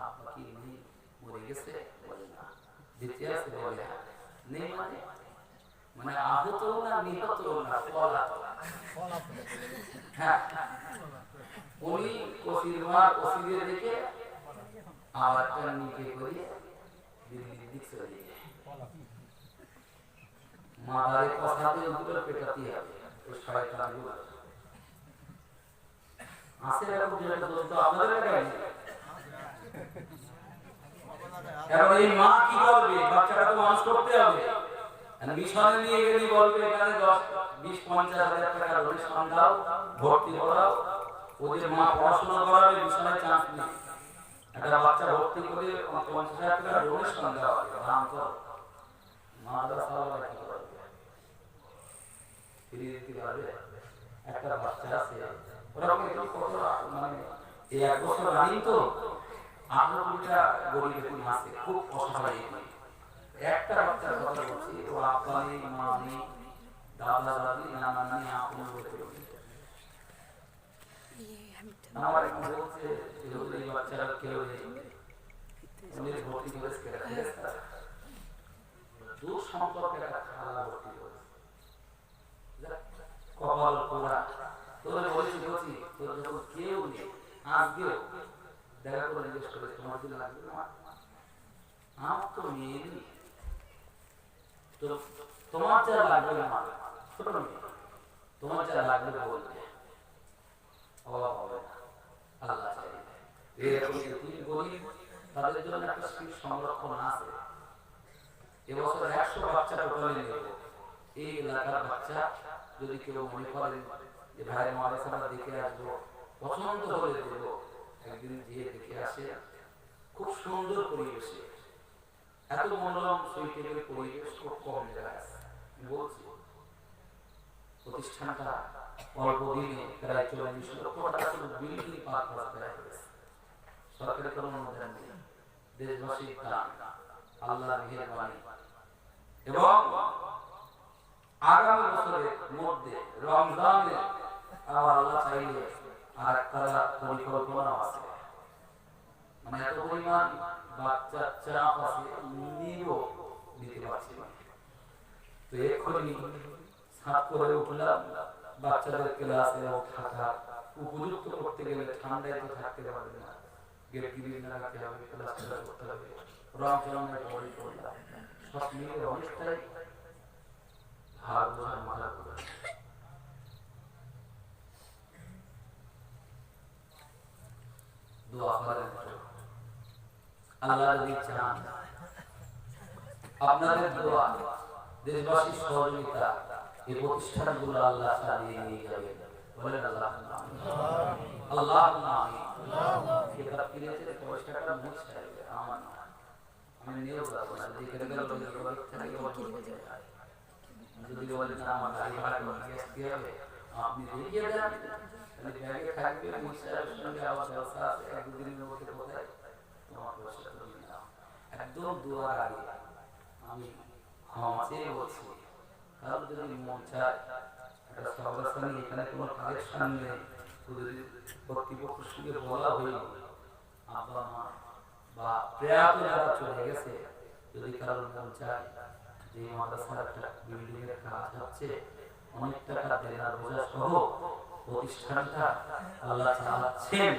আপনার কি নেই মরে গেছে বলে না দিতে আছে বলে নেই মানে আহত না নিহত না ফলাফল হ্যাঁ উনি কসিরমার কসিরে দেখে আওয়াজটা নিচে করে দিল্লির দিক চলে যায় মাদারে কথাতে ওগুলো পেটাতে হবে ওই শয়তানগুলো আসে এরকম যেটা দোস্ত আপনাদের কাছে এখন এই মা কি করবে বাচ্চাটা তো মানুষ করতে হবে মিশনে নিয়ে গেলে বলবে এখানে 10-20-50 হাজার টাকা ডোনেশন দাও ভর্তি করাও ওদের মা পড়াশোনা করাবে মিশনে চান্স নেই
একটা বাচ্চা ভর্তি করে 50,000 টাকা ডোনেশন দেওয়া হয়, দান করো, মাদ্রাসাওয়ালা কি করবে? ফিরিয়ে দিতে পারবে? একটা বাচ্চা আছে, ওরা কিন্তু কত মানে এই 1 বছর রানিং তো 18টা গরিব এতিম আছে, খুব অসহায়। একটা বাচ্চার কথা বলছি, ও আব্বা নেই, মা নেই, দাদা দাদি, নানা নানি, আপন বলতে আমার এখন বলছে এই বাচ্চারা কেউ নেই, ভর্তি করেছে দূর সম্পর্কে একটা খালা ভর্তি করেছে, কপাল পোড়া। তোর বলছি তোর যখন কেউ নেই, আজকেও দেখা করে জিজ্ঞেস করে তোমার দিন লাগবে না, আমার তো মেয়ে নেই, তো তোমার যা লাগবে না, ছোট মেয়ে, তোমার যা লাগবে বলবে, অভাব হবে না, আল্লাহ চাইবে। এরকম তুই গরিব, তাদের জন্য একটা স্ত্রীর সংরক্ষণ আছে। এবছর 100 বাচ্চা টোটালি নেব। এই এলাকার বাচ্চা যদি কেউ মনে করেন যে ভাই মাদ্রাসাটা দেখে আসবো, পছন্দ হলে দেব, একদিন গিয়ে দেখে আসে। খুব সুন্দর পরিবেশে, এত মনোরম শৈত্যের পরিবেশ খুব কম জায়গায় আছে। বলছি প্রতিষ্ঠানটা অল্প দিনে প্রায় 40 লক্ষ টাকা বিল্ডিং পার করা হয়েছে। সরকারের কোনো অনুদান নেই, দেশবাসীর দান, আল্লাহর মেহেরবানি। এবং আগামী বছরের মধ্যে রমজানে আল্লাহ চাইলে আর একটা পরিকল্পনা আছে, মানে এত পরিমাণ বাচ্চার চাপ আছে, নিয়েও দিতে পারছি না। তো এক্ষুনি ছাদ করে উঠলাম, বাচ্চাদের ক্লাসে থাকা উপযুক্ত করতে গেলে ঠান্ডায় তো থাকতে পারবে না, গেট গিরিয়ে লাগাতে হবে, ক্লাস করতে হবে, রমজানের পরে করলাম, সব মিলে অনেকটাই ভাগ বোঝার মাথা করে। দোয়া করেন আল্লাহ যদি চান আপনাদের দোয়া, দেশবাসীর সহযোগিতা, এই প্রতিষ্ঠানগুলো আল্লাহ চালিয়ে নিয়ে যাবেন। বলেন আল্লাহ আল্লাহ কিতাব কিনেছে 10 টাকা মুখ চাইবে, আমার না, আমি নিয়েও যাবো না, যেখানে গেল যদি বলেন আমার গাড়ি ভাড়া কি হবে, আপনি দেখিয়ে দেন, ব্যাগে থাকবে, মুখ চাইবের সঙ্গে আবার ব্যবস্থা আছে, 1-2 দিনের মধ্যে কোথায় তোমার ব্যবস্থা করে নিলাম। একদম দুয়ার আগে আমি ক্ষমা চেয়ে বলছি, কারণ যদি মন চায় একটা সর্বস্থানে এখানে কোনো কালেকশন নেই, কর্তৃপক্ষের সঙ্গে বলা হইল, আব্বা মা বা প্রয়াত যারা চলে গেছে, যদি কারোর মন চায় যে মাদ্রাসার একটা বিল্ডিং এর কাজ হচ্ছে, অনেক টাকা দেনার বোঝা সহ প্রতিষ্ঠানটা আল্লাহ চালাচ্ছেন,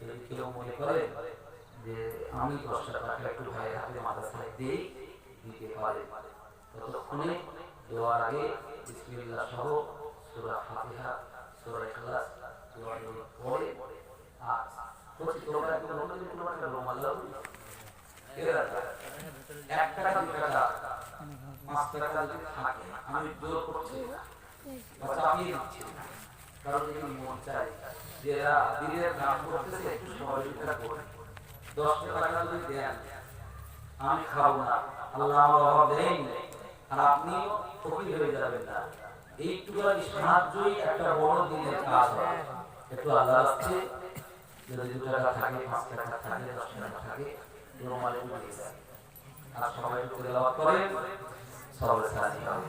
যদি কেউ মনে করে যে আমি 10 টাকা একটু ভাইয়ের হাতে মাদ্রাসায় দিই, দিতে পারে, ততক্ষণে দোয়ার আগে বিসমিল্লাহ সহ সূরা ফাতিহা, সূরা ইখলাস দোয়া পড়ে, আর বলছি তোমরা একটু রুমাল লাও, 1 টাকা 2 টাকা 5 টাকা যদি থাকে, আমি জোর করছি বা চাপিয়ে দিচ্ছি, কারণ যদি মন চাই যে এরা দিনের কাজ করতেছে, একটু সহযোগিতা করে 10 টাকা যদি দেন, আমি খাবো না, আল্লাহ আমার অভাব দেয়নি, আর আপনিও ফকির হয়ে যাবেন না। এইটুকুনি সাহায্যই একটা বড় দিনের কাজ হয়। একটু আল্লাহর রাস্তায় যদি 2 টাকা থাকে, 5 টাকা থাকে, 10 টাকা থাকে, রুমালে উঠিয়ে দেন, আর সবাই একটু তেলাওয়াত করেন, সবার সাথে হবে।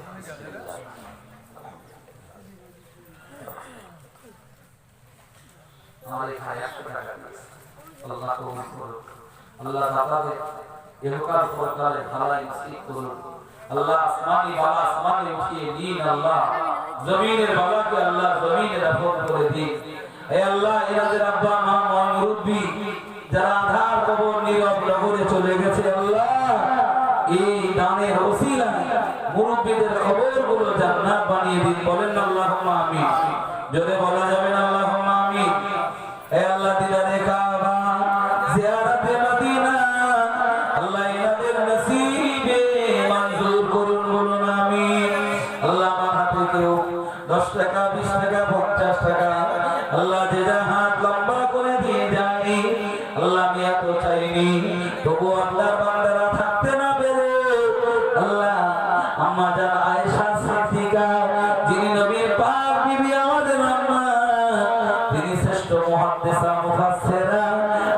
আমার এখানে 100 টাকা দিয়েছে, আল্লাহ কবুল করুন, আল্লাহ তাআলা ইহকাল পরকালে ভালাই নসিব করুন, আল্লাহ আসমানি বালা আসমানে উঠিয়ে দিন, আল্লাহ জমিনের বালাকে আল্লাহ জমিনে রাখুন করে দিন। হে আল্লাহ এনাদের আব্বা মা মুরব্বি যারা আধার কবর নীরব নগরে চলে গেছে, আল্লাহ এই দানের ওসিলায় মুরব্বিদের কবরগুলো জান্নাত বানিয়ে দিন। বলেন আল্লাহুম্মা আমিন। যদি বলা যাবে না আল্লাহুম্মা আমিন। হে আল্লাহ দিদারে কাবা, জিয়ারতে মদিনা, আল্লাহ এনাদের নসিবে মঞ্জুর করুন, বলুন আমিন। আল্লাহ আমার হাতে কেউ 10 টাকা 20 টাকা 50 টাকা, আল্লাহ যে হাত লম্বা করে দিয়ে যায়, আল্লাহ আমি এত
আম্মা জান আয়েশা সিদ্দিকা যিনি নবীর পাক বিবি আমাদের আম্মা তিনি শ্রেষ্ঠ মুহাদ্দিসা মুফাসসিরা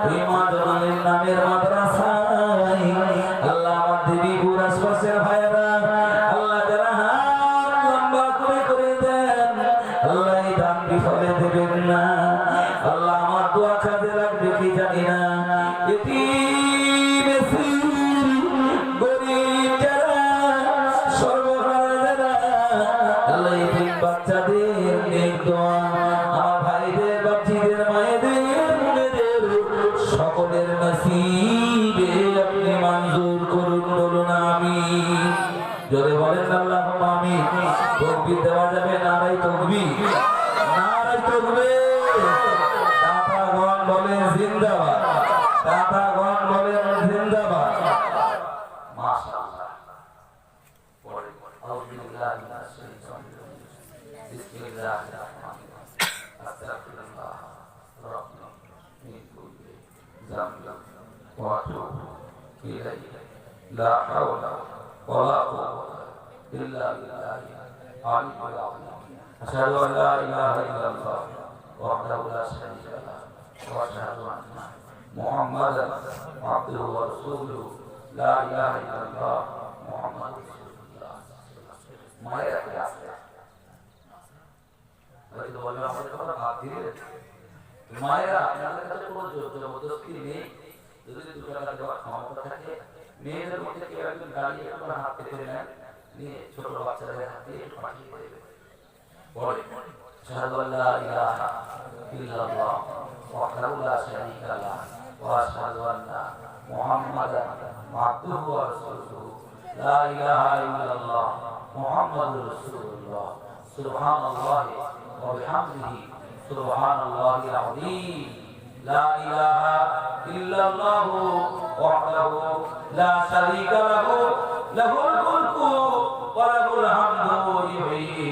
ওই মা জননীর নামের মাদ্রাসায় আল্লাহ আমার দেবী গুরাস ফাসের ভাইরা আল্লাহ যারা হাত লম্বা করে দেন আল্লাহ এই দান বিফলে দেবেন না আল্লাহ আমার দোয়া কাজে লাগবে কি জানি না এতিম এতিম গরিব যারা সর্বহারা যারা আল্লাহ এতিম বাচ্চাদের নেক দোয়া আমার ভাইদের বাচ্চাদের মায়েদের বোনেদের সকলের নসিবে আপনি মঞ্জুর করুন বলুন আমিন জোরে বলেন আল্লাহুম্মা আমিন তাকবীর দেওয়া যাবে নারায়ে তাকবীর নারায়ে তাকবীর দাতাগণ বলেন জিন্দাবাদ দাতাগণ বলেন জিন্দাবাদ
মাশাআল্লাহ পড়ে আউযুবিল্লাহি মিনাশ শাইতানির রাজিম বিসমিল্লাহির রাহমানির রাহিম আস্তাগফিরুল্লাহ রাব্বি মিন কুল্লি যামবিন ওয়া আতুবু ইলাইহি লা হাওলা ওয়ালা কুওয়াতা ইল্লা বিল্লাহিল আলিয়্যিল আযীম আশহাদু আন লা ইলাহা ইল্লাল্লাহ ওয়াহদাহু লা শারীকা লাহু ওয়া আশহাদু আন্না মুহাম্মাদান আবদুহু ওয়া রাসূলুহু লা ইলাহা ইল্লাল্লাহ মুহাম্মাদুর রাসূলুল্লাহ মায়েরা কি আছে হয়তো বলবে আমাদের কথা বাদ দিয়ে মায়েরা আপনাদের কাছে কোনো জবরদস্তি নেই যদি 2 টাকা দেওয়ার ক্ষমতা থাকে মেয়েদের মধ্যে কেউ একজন গাড়ি একটু হাত পেতে নেন নিয়ে ছোট বাচ্চাদের হাত দিয়ে একটু পাঠিয়ে দেবে বলে আশহাদু আল লা ইলাহা ইল্লাল্লাহ ওয়াহদাহু লা শারীকা লাহু ওয়া আশহাদু আন্না মুহাম্মাদান আবদুহু ওয়া রাসূলুহু লা ইলাহা ইল্লাল্লাহ মুহাম্মাদুর রাসূলুল্লাহ সুবহানাল্লাহি ওয়া বিহামদিহি সুবহানাল্লাহিল আযীম লা ইলাহা ইল্লাল্লাহ ওয়াহদাহু লা শারীকা লাহু লাহুল মুলকু ওয়া লাহুল হামদু ইউহয়ি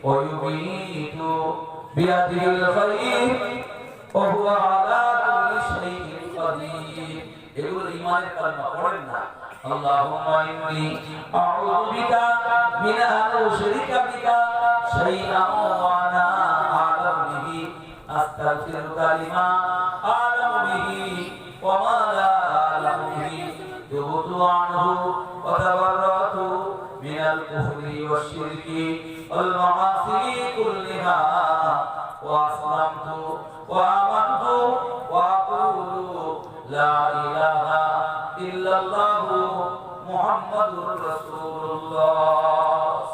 ওয়া ইউমীতু বিয়াদিহিল খায়র ওয়া হুয়া আলা কুল্লি শাইইন কাদির এগুলো ঈমানের কালমা পড়েন না আল্লাহুম্মা ইন্নী আউযু বিকা মিন আন উশরিকা বিকা শাইআন ওয়া আনা আ'লামু বিহি আস্তাগফিরুকা লিমা আ'লামু বিহি ওয়া মা লা আ'লামু বিহি তুবতু আনহু ওয়া তাবাররাতু মিনাল কুফরি ওয়াশ শিরকি ওয়াল মাআসি কুল্লিহা ওয়া আসলামতু ওয়া আমানতু ওয়া aqulu লা ইলাহা ইল্লাল্লাহ মুহাম্মাদুর রাসূলুল্লাহ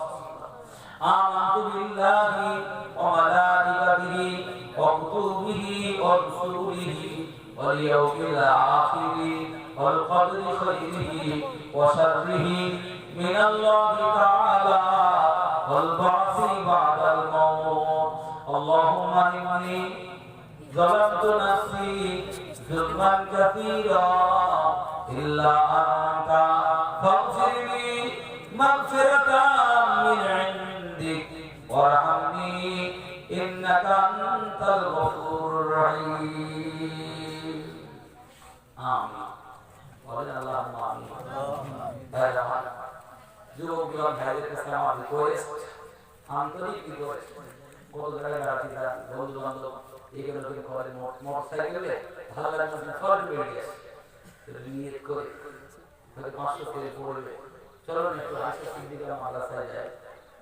আমানতু বিল্লাহি ওয়া মালাইকাতিহি ওয়া কুতুবিহি ওয়া রুসুলিহি ওয়াল ইয়াউমিল আখিরি ওয়াল কদরি খাইরিহি ওয়া শাররিহি মিনাল্লাহি তাআলা ওয়াল বা'সি বা'দাল মাউত আল্লাহুম্মা ইন্নী ظلمت نفسي ظلما كثيرا إلا أنت فاغفر لي مغفرة من عندك وارحمني إنك أنت الغفور الرحيم آمين বলেন আল্লাহুম্মা আমিন তাই আমার যুবক যুবক ভাইদের কাছে আমার রিকোয়েস্ট আন্তরিক রিকোয়েস্ট কত জায়গায় গাড়ি দাঁড়ান বন্ধু বান্ধব এগুলো থেকে করে মোটরসাইকেলে ভালো লাগে না ফল বেরিয়ে নিয়ত করে হয়তো 500 করে পড়বে চলো না একটু আশা সিদ্দিকা মাদ্রাসায় যায়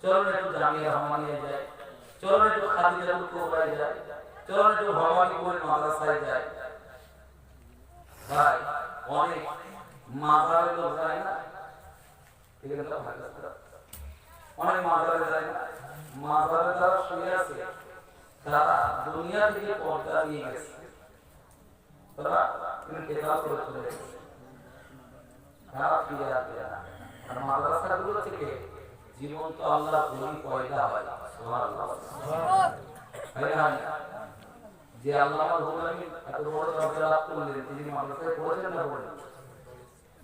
চলো না একটু জামিয়া রহমানিয়া যায় চলো না একটু খাদিজাতুল কুবরা যায় চলো না একটু ভবানীপুর মাদ্রাসায় যায় ভাই অনেক মাজারে লোক যায় না এখানে তো ভালো অনেক মাজারে যায় না মাজারে যারা শুয়ে আছে তারা দুনিয়া থেকে পর্দা নিয়ে গেছে তারা ইন্তেকাল করে চলে গেছে তারা ফিরে আসবে না আর মাদ্রাসাগুলো থেকে জীবন্ত আল্লাহ ওলি পয়দা হয় সুবহানাল্লাহ যে আল্লাহ রাব্বুল আলামিন এত বড় দরজা লাভ করলেন তিনি মাদ্রাসায় পড়েছেন না পড়েন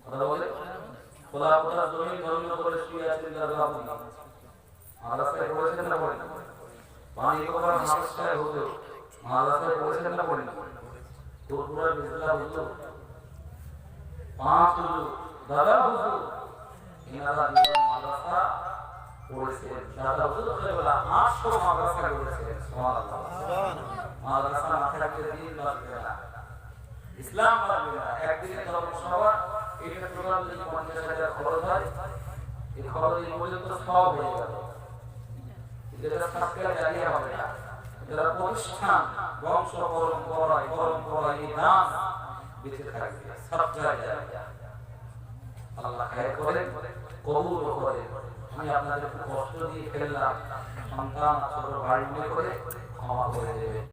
কথা বলে খোলা খোলা জমি ধর্ম করে শুয়ে আছেন যারা আপনি মাদ্রাসায় পড়েছেন না পড়েন পানি কবার মাদ্রাসায় হতো মাদ্রাসায় পড়েছেন না পড়েন তোরপুরা বিসলা হতো 5 হুজুর দাদা হুজুর ইনারা জীবন মাদ্রাসা পড়েছেন দাদা হুজুর কেবলা 800 মাদ্রাসা করেছেন সুবহানাল্লাহ মাদ্রাসা না থাকলে দিন বাঁচবে না ইসলাম বাঁচবে না একদিনে ধর্মসভা এটা প্রোগ্রাম যদি 50,000 খরচ হয় এই খরচ এই পর্যন্ত সব হয়ে গেল যেটা সাতটা জারিয়া হবে না যারা প্রতিষ্ঠান বংশ পরম্পরায় এই দান বেঁচে থাকবে সাতটা